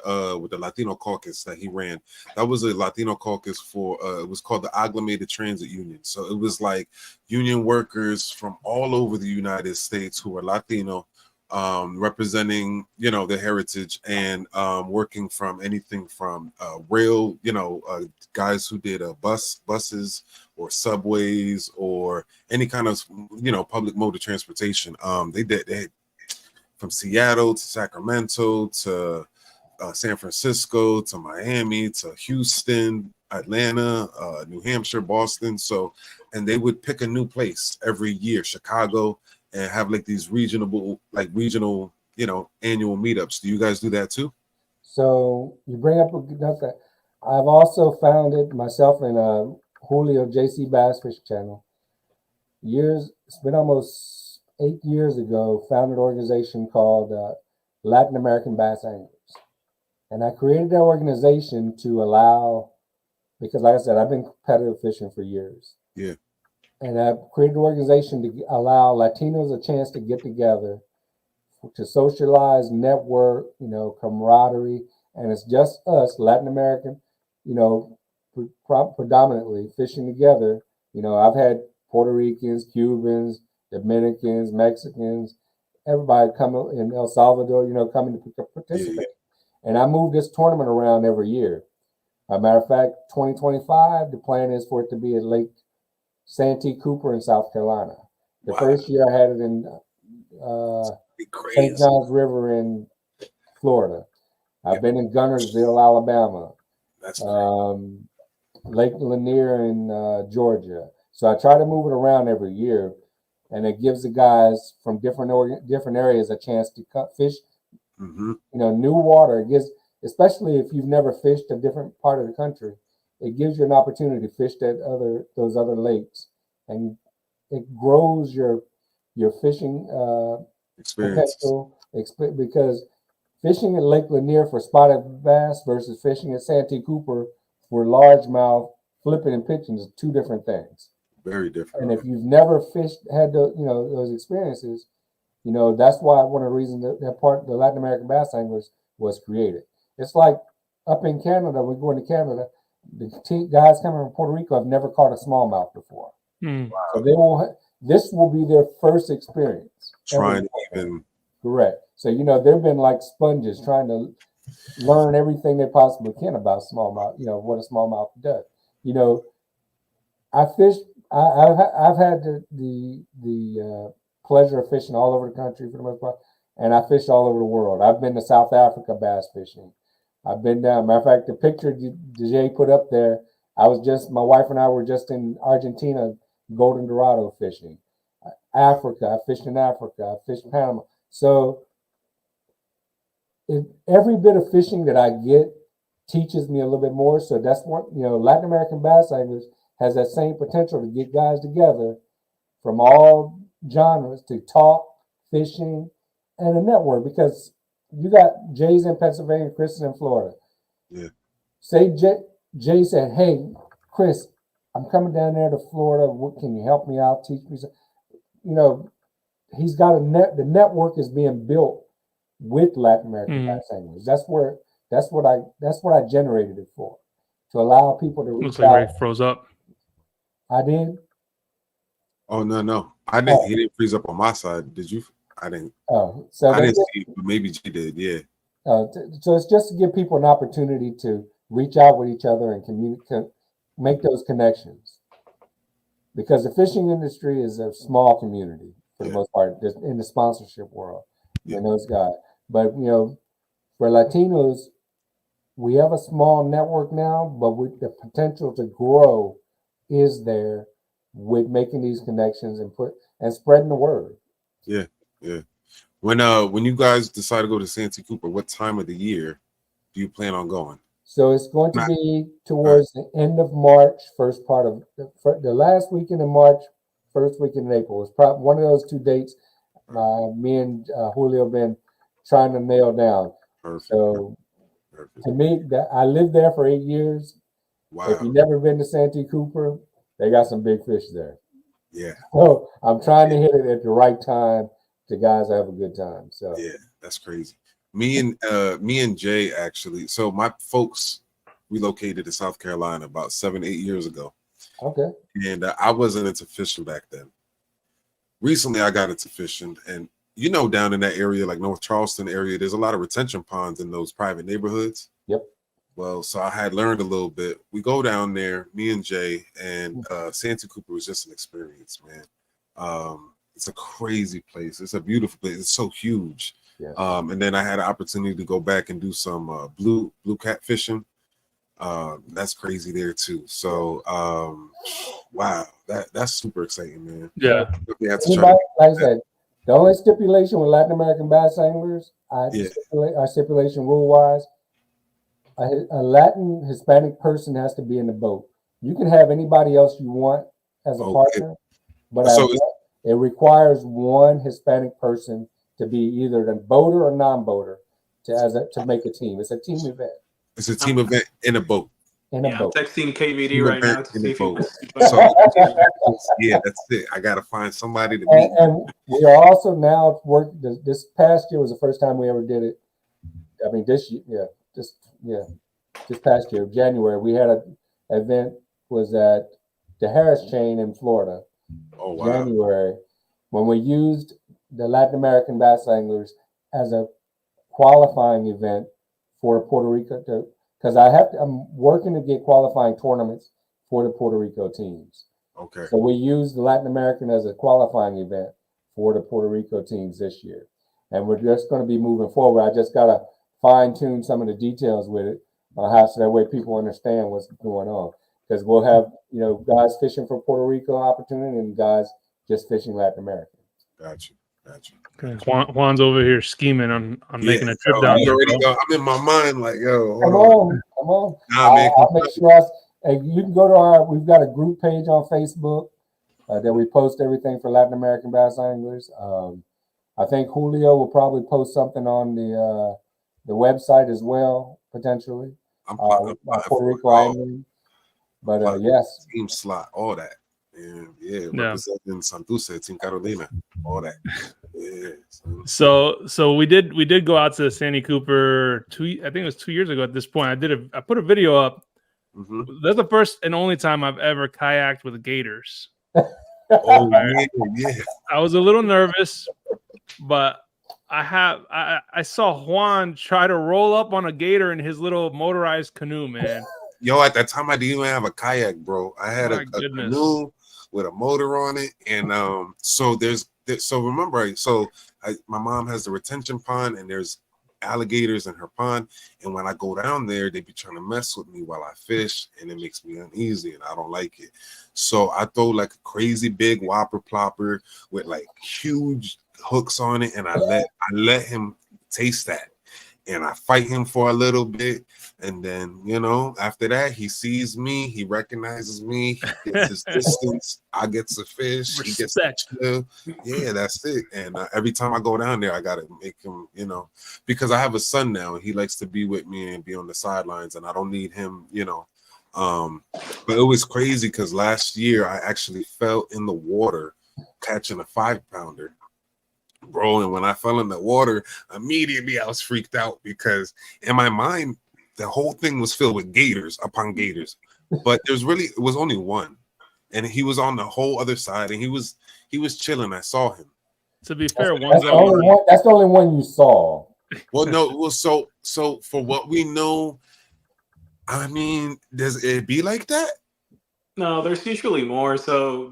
Latino caucus that he ran. That was a Latino caucus for it was called the Agglomerated Transit Union. So it was like union workers from all over the United States who were Latino, representing their heritage and working from anything from rail, guys who did buses or subways or any kind of public mode of transportation. They had from Seattle to Sacramento to San Francisco to Miami to Houston, Atlanta, New Hampshire, Boston. So, and they would pick a new place every year, Chicago, and have like these regional, annual meetups. Do you guys do that too? So you bring up that. I've also founded myself and Julio JC Bass Fish Channel. It's been almost 8 years ago, founded an organization called Latin American Bass Anglers. And I created that organization to allow, because like I said, I've been competitive fishing for years. Yeah. And I created an organization to allow Latinos a chance to get together, to socialize, network, camaraderie. And it's just us, Latin American, predominantly fishing together. I've had Puerto Ricans, Cubans, Dominicans, Mexicans, everybody coming in El Salvador, coming to participate. Yeah. And I move this tournament around every year. As a matter of fact, 2025, the plan is for it to be at Lake Santee Cooper in South Carolina. The first year I had it in St. John's River in Florida. I've been in Gunnersville, Alabama. That's Lake Lanier in Georgia. So I try to move it around every year, and it gives the guys from different areas a chance to fish. New water. It gives, especially if you've never fished a different part of the country, it gives you an opportunity to fish those other lakes, and it grows your fishing experience. Because fishing at Lake Lanier for spotted bass versus fishing at Santee Cooper for largemouth flipping and pitching is two different things. Very different. And if you've never fished, had those experiences, that's why one of the reasons that part the Latin American Bass Anglers was created. It's like up in Canada, we're going to Canada. The guys coming from Puerto Rico have never caught a smallmouth before, so this will be their first experience. Trying even correct. So they've been like sponges trying to learn everything they possibly can about smallmouth. What a smallmouth does. I fished. I've had the pleasure of fishing all over the country for the most part, and I fish all over the world. I've been to South Africa bass fishing. I've been down. Matter of fact, the picture DJ put up there, my wife and I were just in Argentina, Golden Dorado fishing. Africa, I fished in Africa. I fished in Panama. So every bit of fishing that I get teaches me a little bit more. So that's what, Latin American Bass Anglers has that same potential to get guys together from all genres to talk, fishing, and a network, because you got Jay's in Pennsylvania, Chris is in Florida. Yeah. Say Jay said, "Hey, Chris, I'm coming down there to Florida. Can you help me out? Teach me some?" He's got the network is being built with Latin American Bass Anglers. That's what I generated it for, to allow people to reach Looks like out. Ray froze up. I did. Oh no, I didn't. He didn't freeze up on my side. Did you? I didn't. Oh, so I didn't see it, but maybe she did. Yeah. So it's just to give people an opportunity to reach out with each other and communicate, make those connections. Because the fishing industry is a small community for the most part, just in the sponsorship world, and those guys. But for Latinos, we have a small network now, but with the potential to grow is there with making these connections and spreading the word. Yeah. When you guys decide to go to Santee Cooper, what time of the year do you plan on going? So it's going to be towards the end of March, first part of the last weekend in March, first weekend in April. It's probably one of those two dates me and Julio been trying to nail down. Perfect. So to me, I lived there for 8 years. Wow. If you've never been to Santee Cooper, they got some big fish there. Yeah. So I'm trying to hit it at the right time. The guys have a good time. So yeah, that's crazy. Me and Jay actually. So my folks relocated to South Carolina about 7-8 years ago. Okay. And I wasn't into fishing back then. Recently, I got into fishing, and down in that area, like North Charleston area, there's a lot of retention ponds in those private neighborhoods. Yep. Well, so I had learned a little bit. We go down there, me and Jay, and Santee Cooper was just an experience, man. It's a crazy place. It's a beautiful place. It's so huge. Yeah. And then I had an opportunity to go back and do some blue cat fishing. That's crazy there too. So wow, that's super exciting, man. Yeah. Like I said, the only stipulation with Latin American bass anglers, our stipulation rule wise, a Latin Hispanic person has to be in the boat. You can have anybody else you want as a partner, but it requires one Hispanic person to be either a boater or non-boater to make a team. It's a team event. It's a team event in a boat. I'm texting KVD right now to see if he that's it. I gotta find somebody to meet. And we are also now this past year was the first time we ever did it. I mean, this past year, January, we had an event was at the Harris Chain in Florida. Oh wow! January, when we used the Latin American bass anglers as a qualifying event for Puerto Rico because I'm working to get qualifying tournaments for the Puerto Rico teams. Okay. So we used the Latin American as a qualifying event for the Puerto Rico teams this year. And we're just going to be moving forward. I just got to fine tune some of the details with it so that way people understand what's going on. Because we'll have, guys fishing for Puerto Rico opportunity and guys just fishing Latin America. Gotcha. Okay. Juan's over here scheming on making a trip down there. I'm in my mind like, yo, come on. Nah, man, I'll make sure you can go to we've got a group page on Facebook that we post everything for Latin American bass anglers. I think Julio will probably post something on the website as well, potentially. Puerto Rico angling. But yes. Team slot, all that. And yeah, representing Santurce, Team Carolina, all that. Yeah. So we did go out to Sandy Cooper I think it was 2 years ago at this point. I put a video up. Mm-hmm. That's the first and only time I've ever kayaked with gators. Oh yeah. I was a little nervous, but I saw Juan try to roll up on a gator in his little motorized canoe, man. Yo, at that time I didn't even have a kayak, bro. I had a canoe with a motor on it, and my mom has the retention pond, and there's alligators in her pond, and when I go down there, they be trying to mess with me while I fish, and it makes me uneasy, and I don't like it. So I throw like a crazy big whopper plopper with like huge hooks on it, and I let him taste that, and I fight him for a little bit, and then after that he sees me, he recognizes me, he gets his distance, I get to fish, he gets to chill. Yeah, that's it. And every time I go down there, I gotta make him, because I have a son now, and he likes to be with me and be on the sidelines, and I don't need him, but it was crazy because last year I actually fell in the water catching a 5-pounder. Bro, and when I fell in the water, immediately I was freaked out because in my mind, the whole thing was filled with gators upon gators. But it was only one. And he was on the whole other side, and he was chilling. I saw him. To be fair, that's the only one you saw. Well, no, so for what we know, I mean, does it be like that? No, there's usually more. So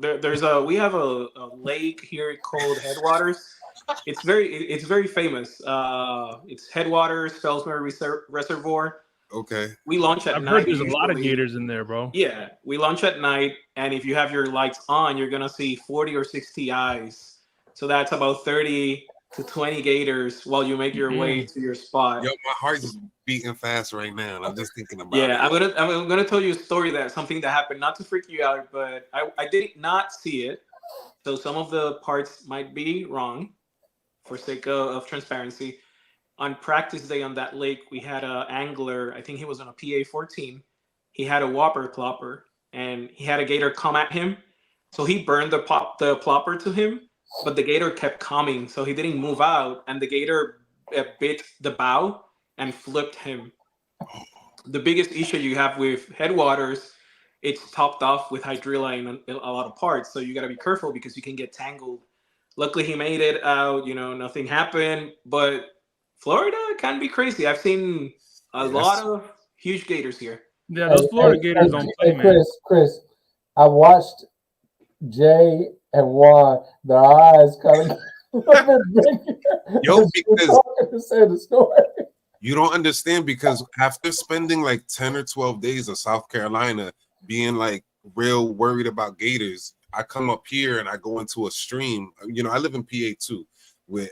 we have a lake here called Headwaters. It's very famous. It's Headwaters, Fellsmere Reservoir. Okay. We launch at night. I've heard there's a lot of gators in there, bro. Yeah, we launch at night, and if you have your lights on, you're gonna see 40 or 60 eyes. So that's about 30 to 20 gators while you make your way to your spot. Yo, my heart's beating fast right now, and I'm just thinking about it. Yeah, I'm gonna tell you a story something that happened, not to freak you out, but I did not see it. So some of the parts might be wrong. For sake of transparency, on practice day on that lake, we had an angler. I think he was on a PA-14. He had a whopper plopper, and he had a gator come at him. So he burned the plopper to him, but the gator kept coming, so he didn't move out, and the gator bit the bow and flipped him. The biggest issue you have with Headwaters, it's topped off with hydrilla in a lot of parts, so you got to be careful because you can get tangled. Luckily, he made it out. Nothing happened. But Florida can be crazy. I've seen a lot of huge gators here. Yeah, those Florida gators don't play, man. Chris, I watched Jay and Juan, their eyes kind of. Yo, because you don't understand, because after spending like 10 or 12 days of South Carolina being like real worried about gators, I come up here and I go into a stream. I live in PA too with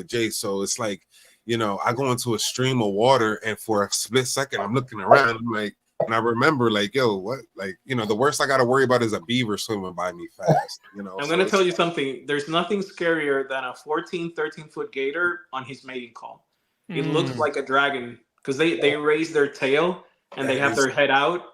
Jay. So it's like, I go into a stream of water, and for a split second, I'm looking around. I'm like, and I remember like, yo, what? Like, the worst I got to worry about is a beaver swimming by me fast. I'm going to tell you something. There's nothing scarier than a 13-foot gator on his mating call. It looks like a dragon because they raise their tail and they have their head out.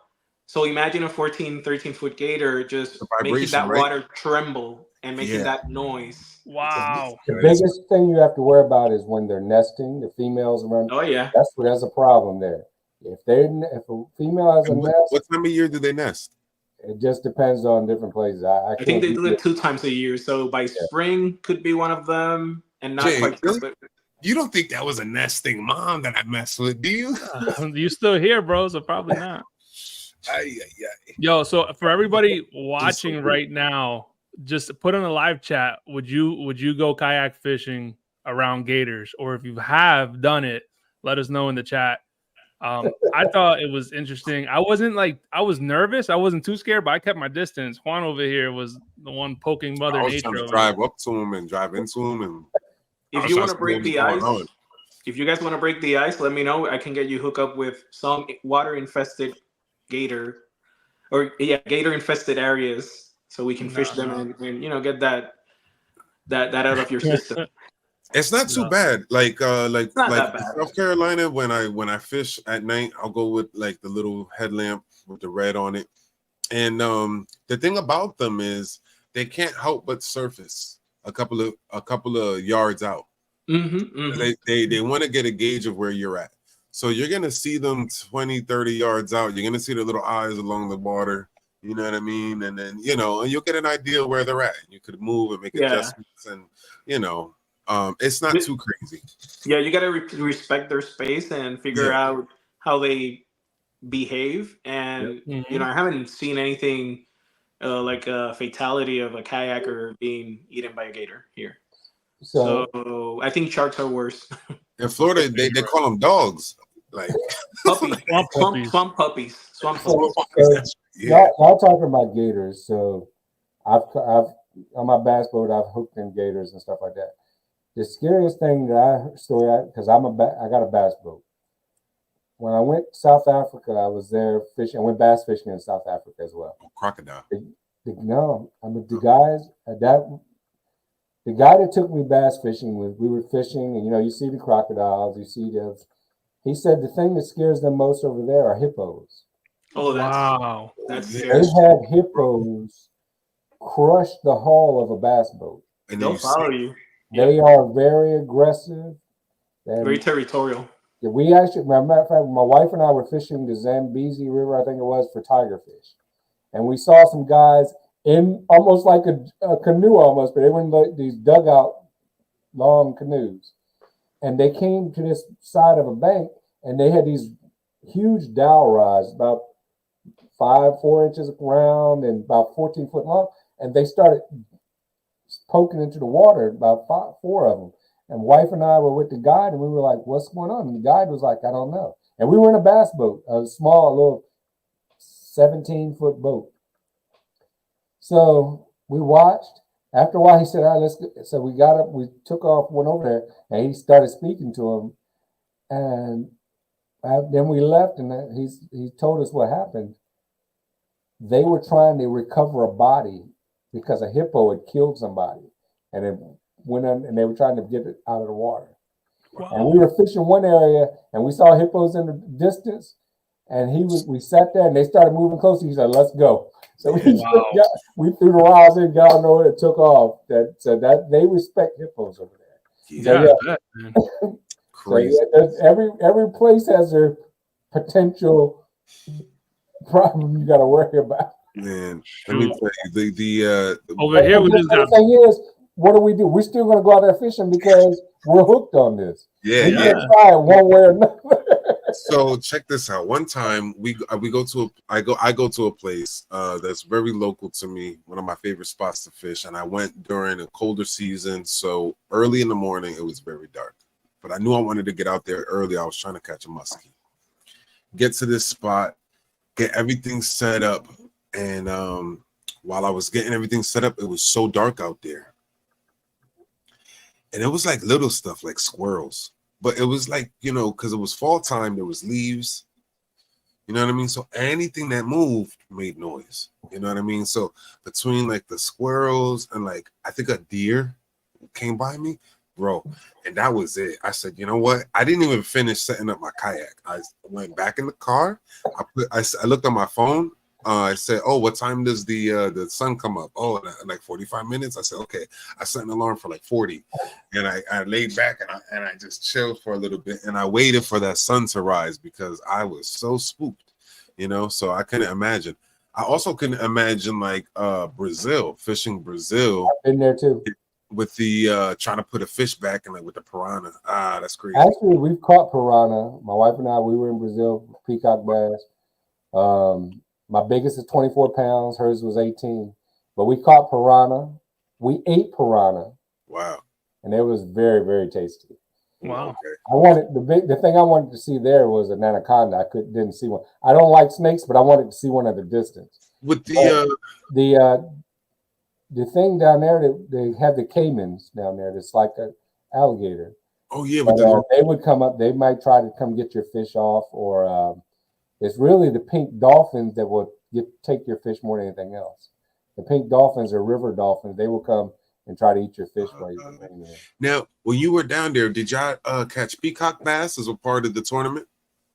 So imagine a 13-foot gator just making that water tremble and making that noise. Wow. The biggest thing you have to worry about is when they're nesting, the females around. Oh, yeah. That's a problem there. If a female has a nest. What time of year do they nest? It just depends on different places. I think they do it 2 times a year. So by spring could be one of them, and not quite sure. But you don't think that was a nesting mom that I messed with, do you? You still here, bro, so probably not. Yo, so for everybody watching right now, just put in a live chat, would you go kayak fishing around gators? Or if you have done it, let us know in the chat. I thought it was interesting. I was nervous. I wasn't too scared, but I kept my distance. Juan over here was the one poking Mother Nature. Trying to drive up to him and drive into him. And if you want to break the ice, if you guys want to break the ice, let me know. I can get you hooked up with some water-infested gator infested areas, so we can fish them and get that out of your system. It's not too bad. Like South Carolina, when I fish at night, I'll go with like the little headlamp with the red on it, And the thing about them is they can't help but surface a couple of yards out. They want to get a gauge of where you're at. So you're going to see them 20, 30 yards out. You're going to see their little eyes along the water. You know what I mean? And then, and you'll get an idea where they're at. You could move and make adjustments, and, it's not too crazy. Yeah, you got to respect their space and figure out how they behave. And, I haven't seen anything like a fatality of a kayaker being eaten by a gator here. So I think sharks are worse. In Florida, they call them dogs. Like puppies. Swamp puppies. Y'all talking about gators. So I've on my bass boat, I've hooked in gators and stuff like that. The scariest thing because I got a bass boat. When I went to South Africa, I was there fishing. I went bass fishing in South Africa as well. Crocodile. The guy that took me bass fishing we were fishing, and you see the crocodiles, you see those. He said the thing that scares them most over there are hippos. Oh, wow! That's they had hippos crush the hull of a bass boat, and they'll follow you. They are very aggressive, very territorial. We actually, as a matter of fact, my wife and I were fishing the Zambezi River, I think it was, for tiger fish, and we saw some guys in almost like a canoe almost, but they were in these dugout long canoes. And they came to this side of a bank, and they had these huge dowel rods, about 4 inches around and about 14 foot long. And they started poking into the water, about 4 of them. And wife and I were with the guide, and we were like, what's going on? And the guide was like, I don't know. And we were in a bass boat, a small little 17-foot boat. So we watched. After a while, he said, all right, let's go. So we got up, we took off, went over there, and he started speaking to him. And then we left, and he told us what happened. They were trying to recover a body because a hippo had killed somebody. And it went on, and they were trying to get it out of the water. Wow. And we were fishing one area, and we saw hippos in the distance. And we sat there, and they started moving closer. He said, let's go. So we threw the rods in, got over it, and took off. So they respect hippos over there. Crazy. Every place has their potential problem you got to worry about. Man, let me tell you, the over here we just got. The thing is, what do? We're still going to go out there fishing because we're hooked on this. We can't try it one way or another. So check this out. One time I go to a place that's very local to me, one of my favorite spots to fish, and I went during a colder season, so early in the morning it was very dark. But I knew I wanted to get out there early. I was trying to catch a muskie. Get to this spot, get everything set up, and while I was getting everything set up, it was so dark out there. And it was like little stuff like squirrels. But it was like, because it was fall time, there was leaves. You know what I mean? So anything that moved made noise. You know what I mean? So between like the squirrels and like, I think a deer came by me, bro. And that was it. I said, you know what? I didn't even finish setting up my kayak. I went back in the car. I looked on my phone. I said, oh, what time does the sun come up? Oh, like 45 minutes. I said, okay. I set an alarm for like 40. And I laid back and I just chilled for a little bit. And I waited for that sun to rise because I was so spooked, so I couldn't imagine. I also couldn't imagine like fishing Brazil. I've been there too. With the trying to put a fish back and like with the piranha. That's crazy. Actually, we've caught piranha. My wife and I, we were in Brazil, peacock bass. My biggest is 24 pounds. Hers was 18. But we caught piranha. We ate piranha. Wow. And it was very, very tasty. Wow. Okay. The thing I wanted to see there was an anaconda. I didn't see one. I don't like snakes, but I wanted to see one at a distance. With the thing down there, they have the caimans down there. That's like an alligator. Oh yeah, but, they would come up. They might try to come get your fish off, or it's really the pink dolphins that will take your fish more than anything else. The pink dolphins are river dolphins. They will come and try to eat your fish. Now, when you were down there, did y'all catch peacock bass as a part of the tournament?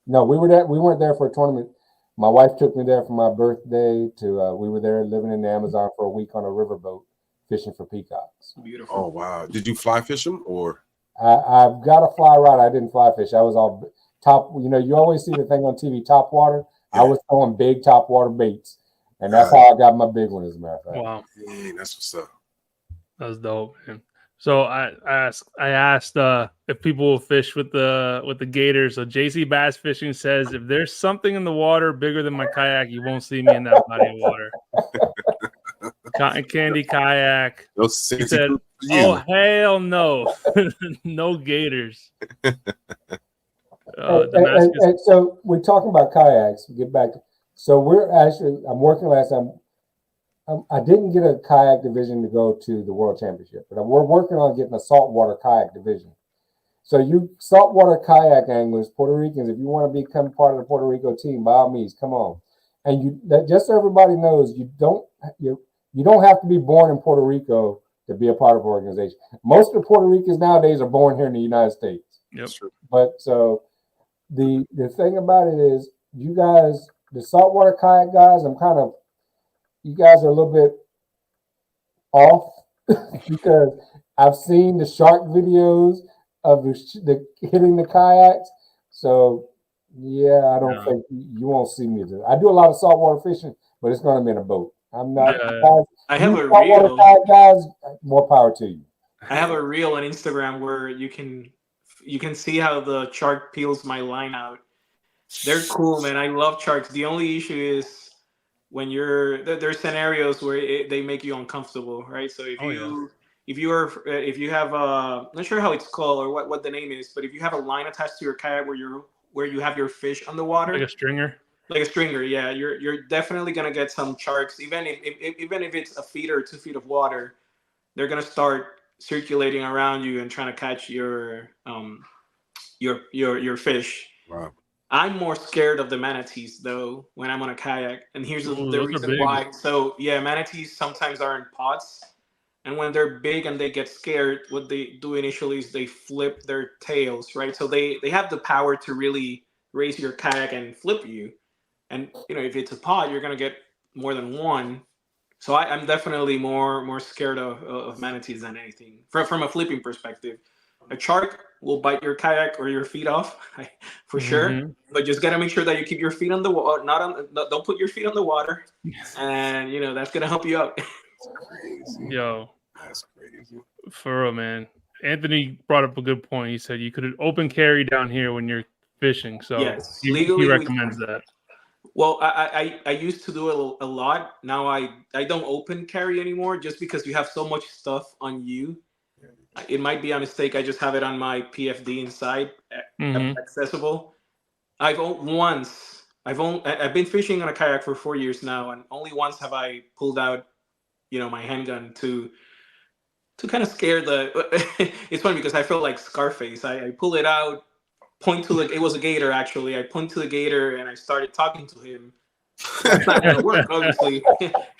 No, we weren't there for a tournament. My wife took me there for my birthday. We were there living in the Amazon for a week on a riverboat fishing for peacocks. Beautiful. Oh wow! Did you fly fish them or? I've got a fly rod. I didn't fly fish. I was all top. You know, you always see the thing on TV, top water. Yeah. I was throwing big top water baits, and that's how I got my big one. As a matter of fact. Wow, Dang, that's what's up. that's dope, man. So I asked if people will fish with the gators. So JC Bass Fishing says if there's something in the water bigger than my kayak, you won't see me in that body of water. Cotton candy kayak. He said, "Oh hell no, no gators." And so we're talking about kayaks. We get back. So I'm working last time. I didn't get a kayak division to go to the World Championship, but we're working on getting a saltwater kayak division. So you saltwater kayak anglers, Puerto Ricans, if you want to become part of the Puerto Rico team, by all means, come on. And just so everybody knows, you don't have to be born in Puerto Rico to be a part of the organization. Most of the Puerto Ricans nowadays are born here in the United States. Yep. But so the thing about it is, you guys, the saltwater kayak guys, you guys are a little bit off because I've seen the shark videos of the hitting the kayaks. So yeah, I don't think you won't see me there. I do a lot of saltwater fishing, but it's going to be in a boat. I'm not. I have a reel. Kayak guys, more power to you. I have a reel on Instagram where you can see how the shark peels my line out. They're cool, man. I love sharks. The only issue is when there's scenarios where they make you uncomfortable, right? So if you have not sure how it's called or what the name is, but if you have a line attached to your kayak where you have your fish on the water, like a stringer, yeah, you're definitely gonna get some sharks. Even if it's a feet or 2 feet of water, they're gonna start circulating around you and trying to catch your fish. Wow. I'm more scared of the manatees though when I'm on a kayak, and here's the reason why. So yeah, manatees sometimes are in pots, and when they're big and they get scared, what they do initially is they flip their tails, right? So they have the power to really raise your kayak and flip you. And if it's a pot, you're gonna get more than one. So I'm definitely more scared of manatees than anything from a flipping perspective. A shark will bite your kayak or your feet off, for sure. But just gotta make sure that you keep your feet on the water. Don't put your feet on the water, and that's gonna help you out. Crazy. Yo, that's crazy. For real, man. Anthony brought up a good point. He said you could open carry down here when you're fishing, so yes, he recommends that. Well, I used to do it a lot. Now I don't open carry anymore, just because you have so much stuff on you. It might be a mistake. I just have it on my PFD inside, accessible. I've been fishing on a kayak for 4 years now, and only once have I pulled out, my handgun to kind of scare the. It's funny because I felt like Scarface. I pull it out, point to it was a gator actually. I point to the gator and I started talking to him. That's not gonna work, obviously.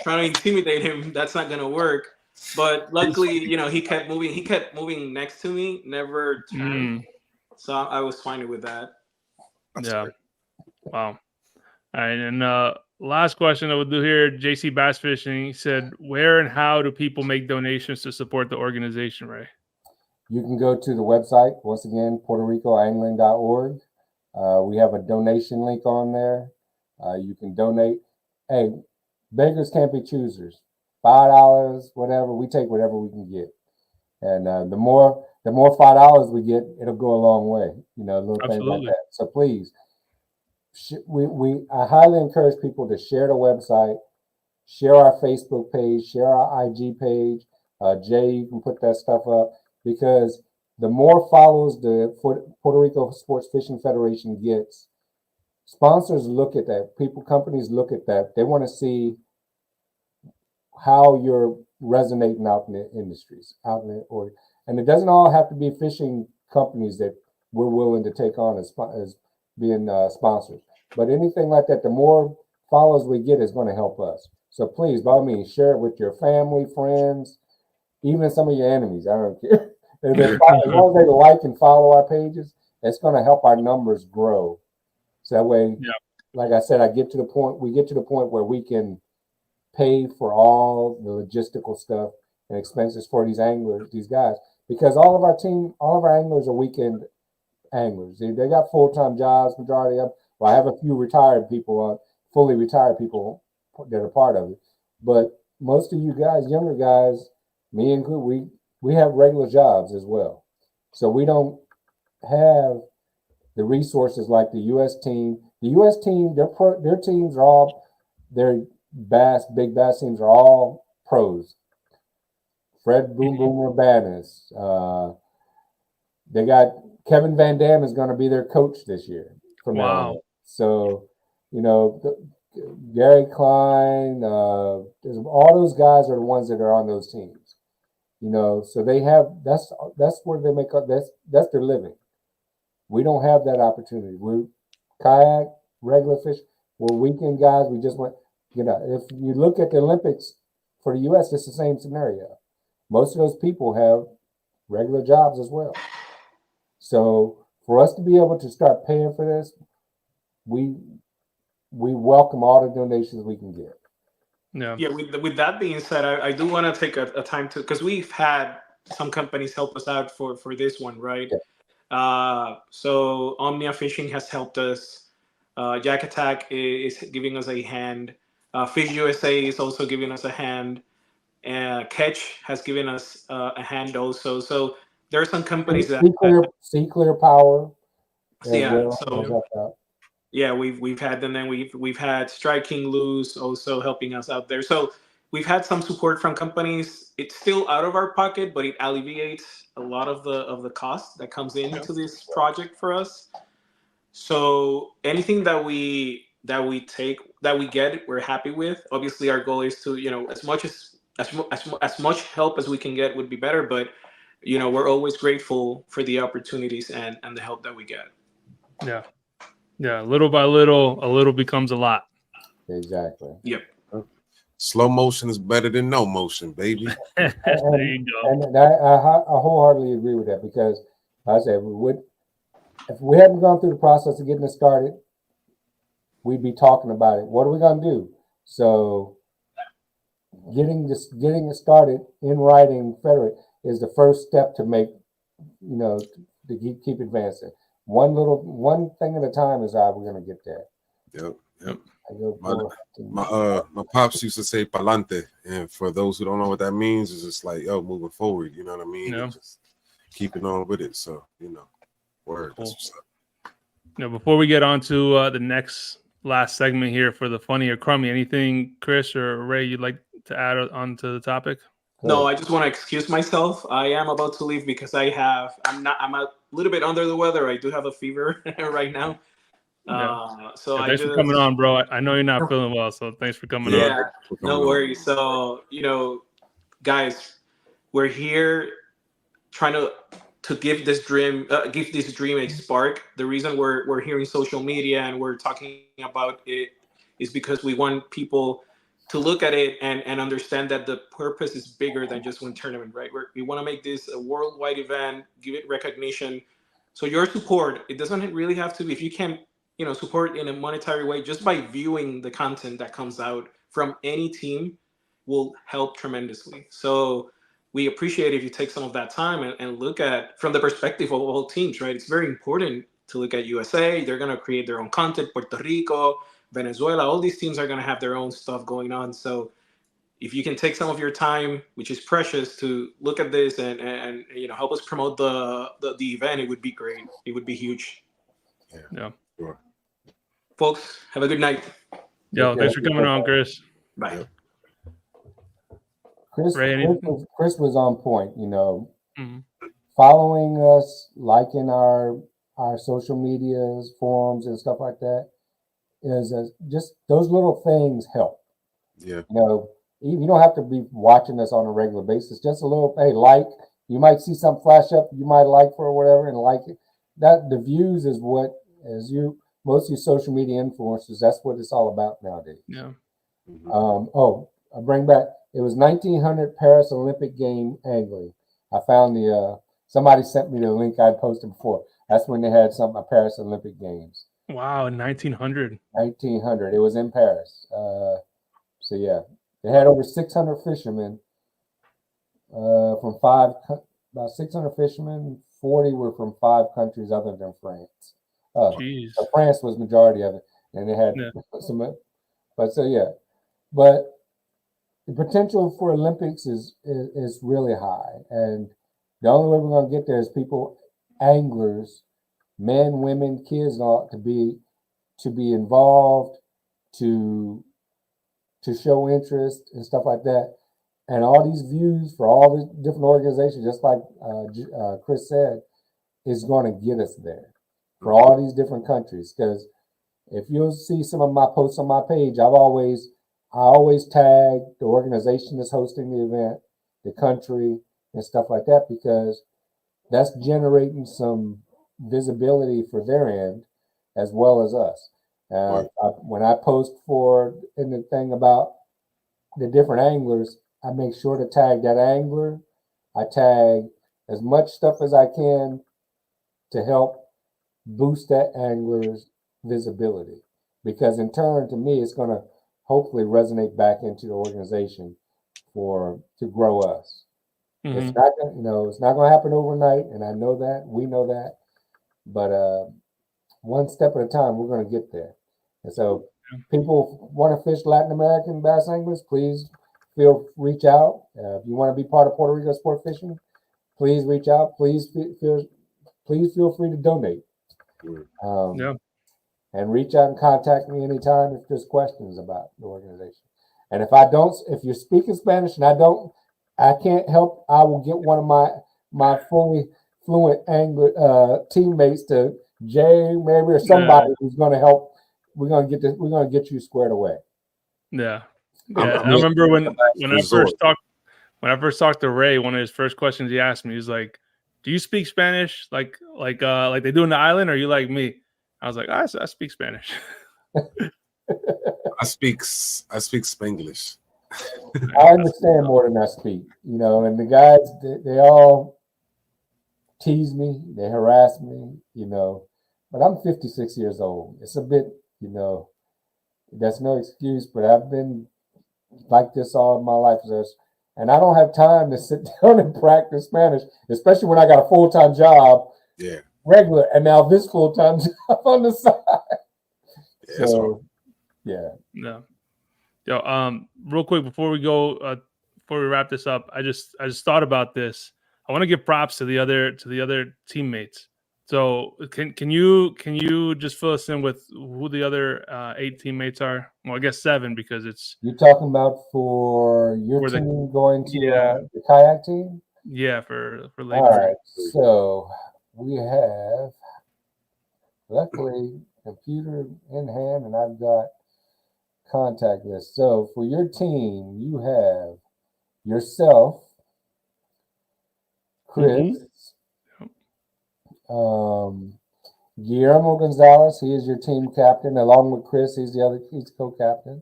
Trying to intimidate him, that's not gonna work. But luckily, he kept moving. He kept moving next to me, never turned. So I was fine with that. That's yeah. great. Wow. All right. And last question I would do here, JC Bass Fishing. He said, where and how do people make donations to support the organization, Ray? You can go to the website, once again, PuertoRicoAngling.org. We have a donation link on there. You can donate. Hey, beggars can't be choosers. $5, whatever. We take whatever we can get. And the more $5 we get, it'll go a long way. Little things like that. So please, I highly encourage people to share the website, share our Facebook page, share our IG page. Jay, you can put that stuff up, because the more follows the Puerto Rico Sports Fishing Federation gets, sponsors look at that. Companies look at that. They want to see how you're resonating out in the industries, and it doesn't all have to be fishing companies that we're willing to take on as being sponsors. But anything like that, the more follows we get is going to help us. So please, by all means, share it with your family, friends, even some of your enemies. I don't care. As long as they like and follow our pages, it's going to help our numbers grow. So that way, like I said, we get to the point where we can pay for all the logistical stuff and expenses for these anglers, these guys, because all of our anglers are weekend anglers. They got full-time jobs, majority of them. Well, I have a few retired people, fully retired people that are part of it. But most of you guys, younger guys, me included, we have regular jobs as well. So we don't have the resources like the U.S. team. The U.S. team, their teams are all, their big bass teams are all pros. Fred Boom Boom Urbanus. They got Kevin Van Dam is going to be their coach this year. From now on. So, Gary Klein, all those guys are the ones that are on those teams. So they have that's where they make up. That's their living. We don't have that opportunity. We're kayak, regular fish. We're weekend guys. We just went. If you look at the Olympics for the U.S., it's the same scenario. Most of those people have regular jobs as well. So for us to be able to start paying for this, we welcome all the donations we can get. Yeah. With that being said, I do want to take a time to, because we've had some companies help us out for this one, right? Yeah. So Omnia Fishing has helped us. Jack Attack is giving us a hand. Fish USA is also giving us a hand. Catch has given us a hand also. So there are some companies Sea Clear Power. Yeah. Yeah, we've had them, and we've had Striking Loose also helping us out there. So we've had some support from companies. It's still out of our pocket, but it alleviates a lot of the cost that comes into this project for us. So anything that we get, we're happy with. Obviously, our goal is to as much help as we can get would be better. But we're always grateful for the opportunities and the help that we get. Yeah. Yeah, little by little, a little becomes a lot. Exactly. Yep. Slow motion is better than no motion, baby. There you go. And I wholeheartedly agree with that, because like I said, if we hadn't gone through the process of getting it started, we'd be talking about it. What are we going to do? So getting it started in writing, Frederick, is the first step to make, to keep advancing. One thing at a time is how we're going to get there. Yep. My pops used to say "palante," and for those who don't know what that means, it's just like moving forward. You know what I mean? Yeah. Just keeping on with it. So word. Cool. That's what's up. Before we get on to the last segment here for the funny or crummy, anything Chris or Ray you'd like to add onto the topic? No, I just want to excuse myself. I am about to leave because I'm a little bit under the weather. I do have a fever right now. So thanks for coming on, bro. I know you're not feeling well, so thanks for coming on. Yeah, no worries. So, guys, we're here trying to give this dream a spark. The reason we're here in social media and we're talking about it is because we want people to look at it and understand that the purpose is bigger than just one tournament, right? We want to make this a worldwide event, give it recognition. So your support, it doesn't really have to be, if you can, support in a monetary way, just by viewing the content that comes out from any team will help tremendously. So we appreciate if you take some of that time and look at from the perspective of all teams, right? It's very important to look at USA. They're going to create their own content. Puerto Rico, Venezuela, all these teams are going to have their own stuff going on. So if you can take some of your time, which is precious, to look at this and help us promote the event, it would be great. It would be huge. Yeah. Sure. Folks, have a good night. Yo, thanks for coming on, Chris. Bye. Chris was on point, Mm-hmm. Following us, liking our social medias, forums, and stuff like that is just those little things help. Yeah. You don't have to be watching us on a regular basis. Just a little, hey, like, you might see something flash up, you might like for whatever and like it. That the views is what, most of your social media influencers, that's what it's all about nowadays. Yeah. Mm-hmm. I bring back, it was 1900 Paris Olympic game angling. I found somebody sent me the link I posted before. That's when they had Paris Olympic Games. Wow, in 1900. 1900. It was in Paris. So yeah, they had over 600 fishermen from about 600 fishermen. 40 were from 5 countries other than France. Jeez. So France was majority of it, and they had some. But so yeah, but the potential for Olympics is really high, and the only way we're going to get there is people, anglers, men, women, kids, all to be involved, to show interest and stuff like that. And all these views for all the different organizations, just like Chris said, is going to get us there for all these different countries. Because if you'll see some of my posts on my page, I always tag the organization that's hosting the event, the country, and stuff like that, because that's generating some visibility for their end as well as us. When I post in the thing about the different anglers, I make sure to tag that angler. I tag as much stuff as I can to help boost that angler's visibility, because in turn, to me, it's going to hopefully resonate back into the organization to grow us. Mm-hmm. It's not it's not going to happen overnight, and I know that, we know that, but one step at a time, we're going to get there. And so people want to fish Latin American bass anglers, please reach out. If you want to be part of Puerto Rico sport fishing, please reach out. Please feel free to donate. And reach out and contact me anytime if there's questions about the organization. And if you're speaking Spanish and I can't help, I will get one of my fully fluent angler teammates to Jay, maybe, or somebody who's going to help. We're going to get you squared away. Yeah. I remember when I first talked to Ray, one of his first questions he asked me, he's like, "Do you speak Spanish like they do in the island, or are you like me?" I was like, I speak Spanish. I speak Spanglish. I understand more than I speak, and the guys, they all tease me, they harass me, but I'm 56 years old. It's a bit, that's no excuse, but I've been like this all my life. And I don't have time to sit down and practice Spanish, especially when I got a full-time job. Yeah. Regular, and now this full-time job on the side. Yeah, so, yeah. Yo, real quick before we wrap this up, I just thought about this. I want to give props to the other teammates. So can you just fill us in with who the other 8 teammates are? Well, I guess 7, because it's. You're talking about for your team going to the kayak team? Yeah, for Lake. All right, so we have, luckily, computer in hand, and I've got contact list. So for your team, you have yourself, Chris, Guillermo Gonzalez. He is your team captain, along with Chris. He's co-captain.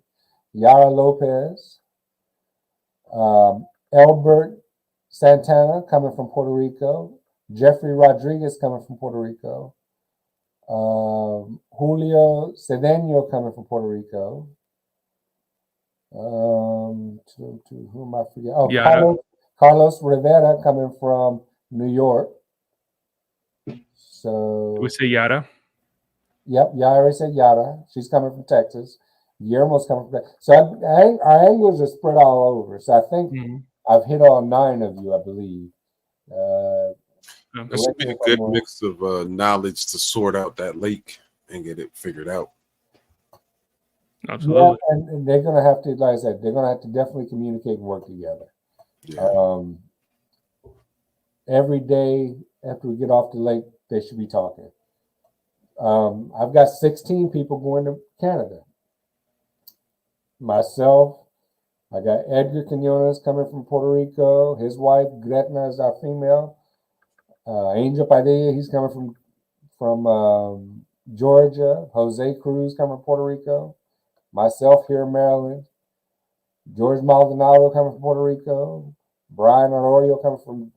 Yara Lopez, Albert Santana coming from Puerto Rico, Jeffrey Rodriguez coming from Puerto Rico, Julio Cedeno coming from Puerto Rico. Who am I forgetting? Oh, Carlos Rivera coming from New York. So we say Yara. Yep, Yara said Yara. She's coming from Texas. Guillermo's coming from Texas. So our anglers are spread all over. So I think I've hit all 9 of you, I believe. That should be a good mix of knowledge to sort out that lake and get it figured out. Absolutely. Yeah, and they're going to have to, like I said, they're going to have to definitely communicate and work together. Yeah. Every day after we get off the lake, they should be talking. I've got 16 people going to Canada. Myself, I got Edgar Quinones coming from Puerto Rico. His wife, Gretna, is our female. Angel Padilla, he's coming from Georgia. Jose Cruz coming from Puerto Rico. Myself here in Maryland. George Maldonado coming from Puerto Rico. Brian Arroyo coming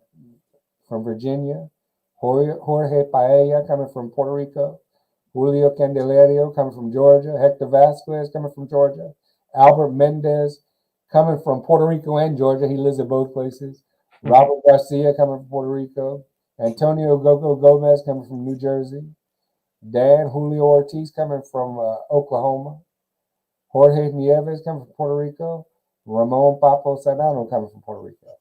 from Virginia. Jorge Paella coming from Puerto Rico. Julio Candelario coming from Georgia. Hector Vasquez coming from Georgia. Albert Mendez coming from Puerto Rico and Georgia. He lives in both places. Robert Garcia coming from Puerto Rico. Antonio Gogo Gomez coming from New Jersey. Dan Julio Ortiz coming from Oklahoma. Jorge Nieves coming from Puerto Rico. Ramon Papo Sedano coming from Puerto Rico.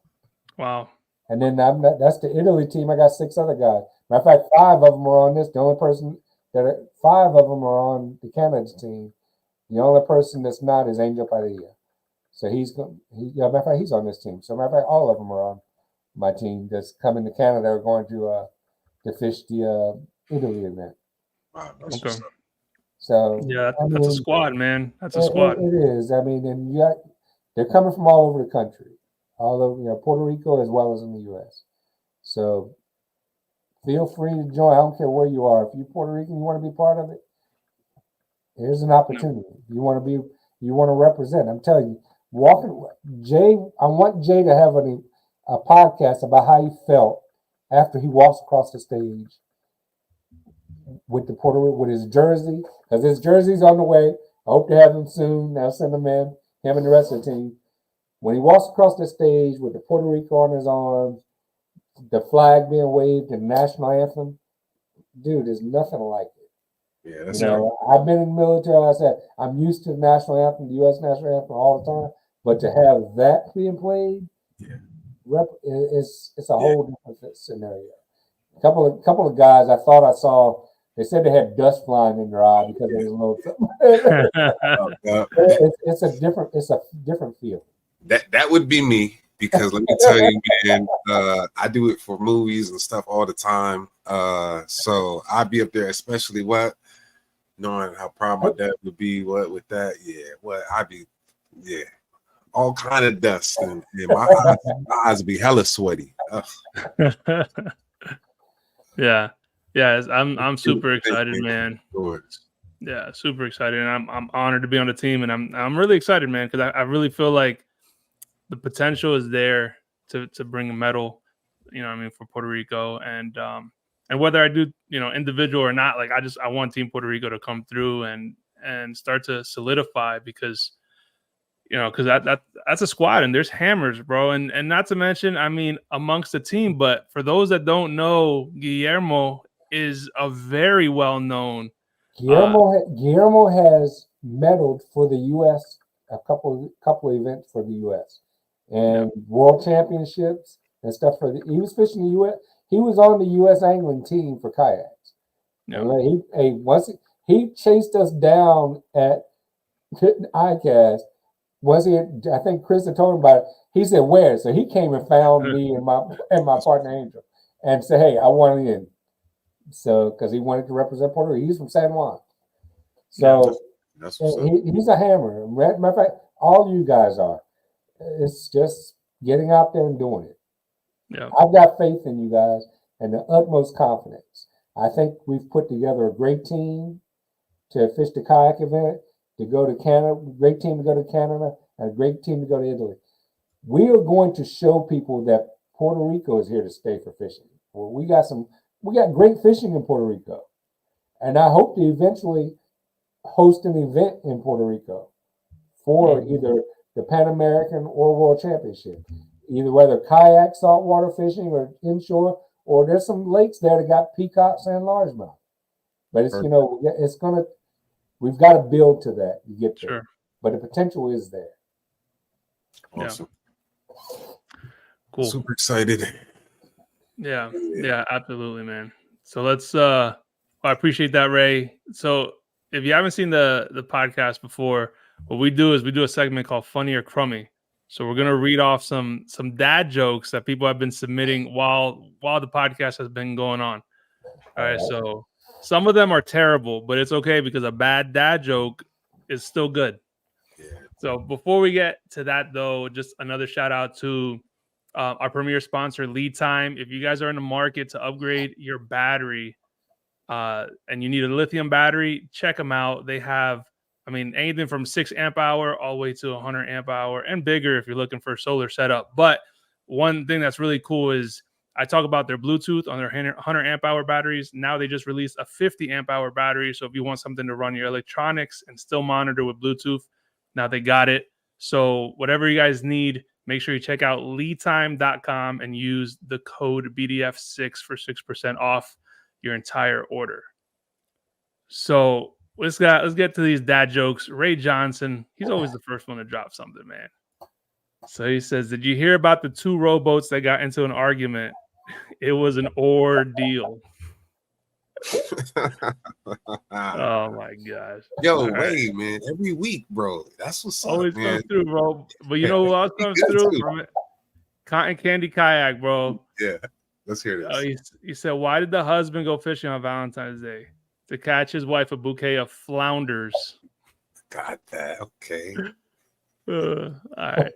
Wow. And then that's the Italy team. I got 6 other guys. Matter of fact, 5 of them are on this. The only person 5 of them are on the Canada team. The only person that's not is Angel Padilla. So matter of fact, he's on this team. So matter of fact, all of them are on my team that's coming to Canada are going to fish the Italy event. Wow, Okay. So yeah, that's a squad, man. That's a squad. It is. I mean, and they're coming from all over the country, all over Puerto Rico as well as in the U.S. So feel free to join. I don't care where you are. If you're Puerto Rican, you want to be part of it. Here's an opportunity. You want to represent. I'm telling you, Jay. I want Jay to have a podcast about how he felt after he walks across the stage with his jersey, because his jersey's on the way. I hope to have him soon. I'll send him in, him and the rest of the team. When he walks across the stage with the Puerto Rico on his arms, the flag being waved, and the national anthem, dude, there's nothing like it. Yeah, that's I've been in the military. Like I said, I'm used to the national anthem, the U.S. national anthem all the time. But to have that being played, it's a whole different scenario. A couple of guys I thought I saw. They said they had dust flying in their eye because there was a little. It's a different feel. That would be me, because let me tell you, man, I do it for movies and stuff all the time. So I'd be up there, especially knowing how proud my dad would be. With that, I'd be, all kind of dust, and my eyes would be hella sweaty. Yeah. I'm super excited, man. Yeah, super excited, and I'm honored to be on the team, and I'm really excited, man, because I really feel like the potential is there to bring a medal, for Puerto Rico, and whether I do, individual or not, like I want Team Puerto Rico to come through and start to solidify, because that's a squad, and there's hammers, bro, and not to mention, amongst the team. But for those that don't know, Guillermo is a very well known. Guillermo has medaled for the U.S. a couple events for the U.S. and world championships and stuff. He was fishing the U.S. He was on the USAngling team for kayaks. Yeah. And he chased us down at ICAST. I think Chris had told him about it. He said, "Where?" So he came and found me and my partner Angel and said, "Hey, I want in." So because he wanted to represent Puerto Rico, he's from San Juan. So he's a hammer. Matter of fact, all you guys are. It's just getting out there and doing it. Yeah, I've got faith in you guys and the utmost confidence. I think we've put together a great team to fish the kayak event, to go to Canada, great team to go to Canada, and a great team to go to Italy. We are going to show people that Puerto Rico is here to stay for fishing. Well, we got great fishing in Puerto Rico. And I hope to eventually host an event in Puerto Rico for either the Pan American or World Championship. Either whether kayak, saltwater fishing, or inshore, or there's some lakes there that got peacocks and largemouth. But we've got to build to that to get there. Sure. But the potential is there. Awesome. Yeah. Cool. Super excited. Yeah, absolutely, man. So let's I appreciate that, Ray. So if you haven't seen the podcast before, what we do is we do a segment called Funny or Crummy. So we're gonna read off some dad jokes that people have been submitting while the podcast has been going on. All right, so some of them are terrible, but it's okay because a bad dad joke is still good. Yeah. So before we get to that, though, just another shout out to our premier sponsor, Lead Time. If you guys are in the market to upgrade your battery and you need a lithium battery, check them out. They have, anything from 6 amp hour all the way to 100 amp hour and bigger if you're looking for a solar setup. But one thing that's really cool is I talk about their Bluetooth on their 100 amp hour batteries. Now they just released a 50 amp hour battery. So if you want something to run your electronics and still monitor with Bluetooth, now they got it. So whatever you guys need, make sure you check out leadtime.com and use the code BDF6 for 6% off your entire order. So let's get to these dad jokes. Ray Johnson, he's always the first one to drop something, man. So he says, did you hear about the two rowboats that got into an argument? It was an ordeal. Oh my gosh. Yo, Ray, man, every week, bro. That's what's always up, man. comes through, bro. But you know who else comes through from it? Cotton Candy Kayak, bro. Yeah, let's hear this. He said, why did the husband go fishing on Valentine's Day? To catch his wife a bouquet of flounders. Got that. Okay. All right.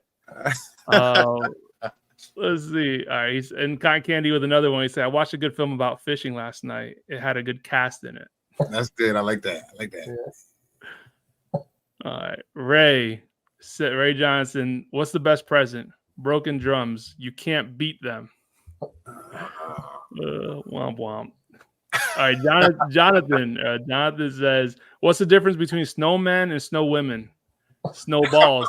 Let's see. All right. And Cotton Candy with another one. He said, I watched a good film about fishing last night. It had a good cast in it. That's good. I like that. All right. Ray Johnson, what's the best present? Broken drums. You can't beat them. Womp womp. All right, Jonathan says, what's the difference between snowmen and snow women? Snowballs.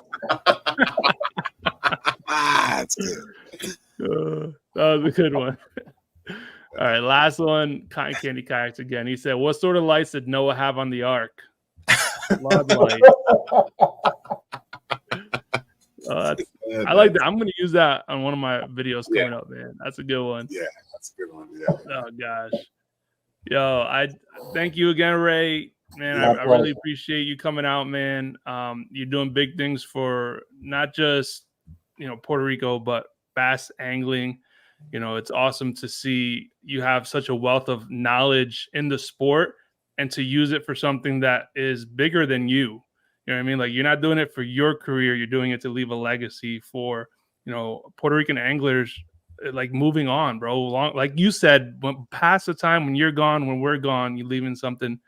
That's good. That was a good one. All right, last one, Cotton Candy Kayaks again. He said, what sort of lights did Noah have on the ark? Floodlights. I like that. I'm going to use that on one of my videos coming up, man. That's a good one. Yeah, that's a good one. Yeah. Oh, gosh. Yo, I thank you again, Ray. Man, I really appreciate you coming out, man. You're doing big things for not just, Puerto Rico, but bass angling. It's awesome to see you have such a wealth of knowledge in the sport and to use it for something that is bigger than you. You know what I mean? Like, you're not doing it for your career. You're doing it to leave a legacy for, Puerto Rican anglers, like, moving on, bro. Like you said, past the time when you're gone, when we're gone, you're leaving something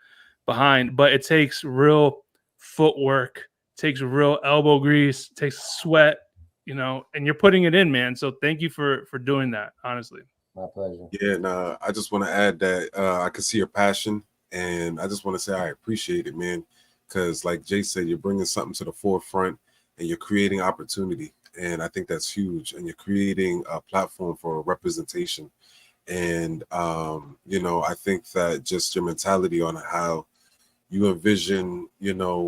behind. But it takes real footwork, takes real elbow grease, takes sweat, and you're putting it in, man. So thank you for doing that, honestly. My pleasure. Yeah, and I just want to add that I can see your passion, and I just want to say I appreciate it, man. Because like Jay said, you're bringing something to the forefront and you're creating opportunity. And I think that's huge. And you're creating a platform for representation. And, I think that just your mentality on how you envision, the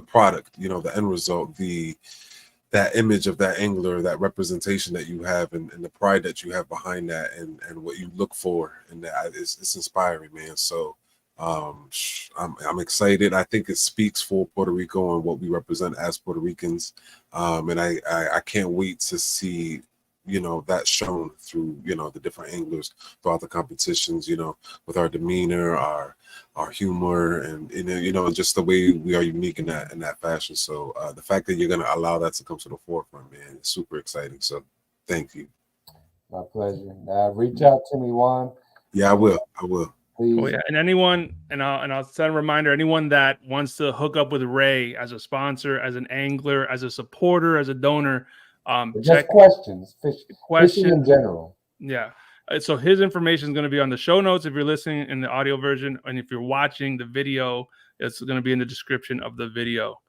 product, the end result, that image of that angler, that representation that you have and the pride that you have behind that and what you look for. And that it's inspiring, man. So, I'm excited. I think it speaks for Puerto Rico and what we represent as Puerto Ricans, and I can't wait to see that shown through the different anglers throughout the competitions, with our demeanor, our humor, and just the way we are unique in that fashion. So the fact that you're going to allow that to come to the forefront, man, is super exciting. So thank you. My pleasure. Reach out to me, Juan. Yeah, I will. Please. Oh, yeah. And anyone, and I'll send a reminder, anyone that wants to hook up with Ray as a sponsor, as an angler, as a supporter, as a donor, check questions fishing in general. Yeah. So his information is going to be on the show notes if you're listening in the audio version. And if you're watching the video, it's going to be in the description of the video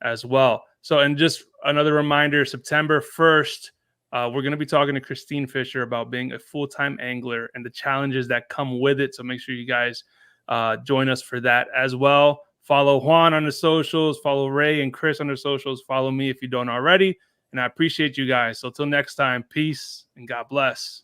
as well. So, and just another reminder, September 1st, we're going to be talking to Christine Fisher about being a full-time angler and the challenges that come with it. So make sure you guys join us for that as well. Follow Juan on the socials. Follow Ray and Chris on the socials. Follow me if you don't already. And I appreciate you guys. So till next time, peace and God bless.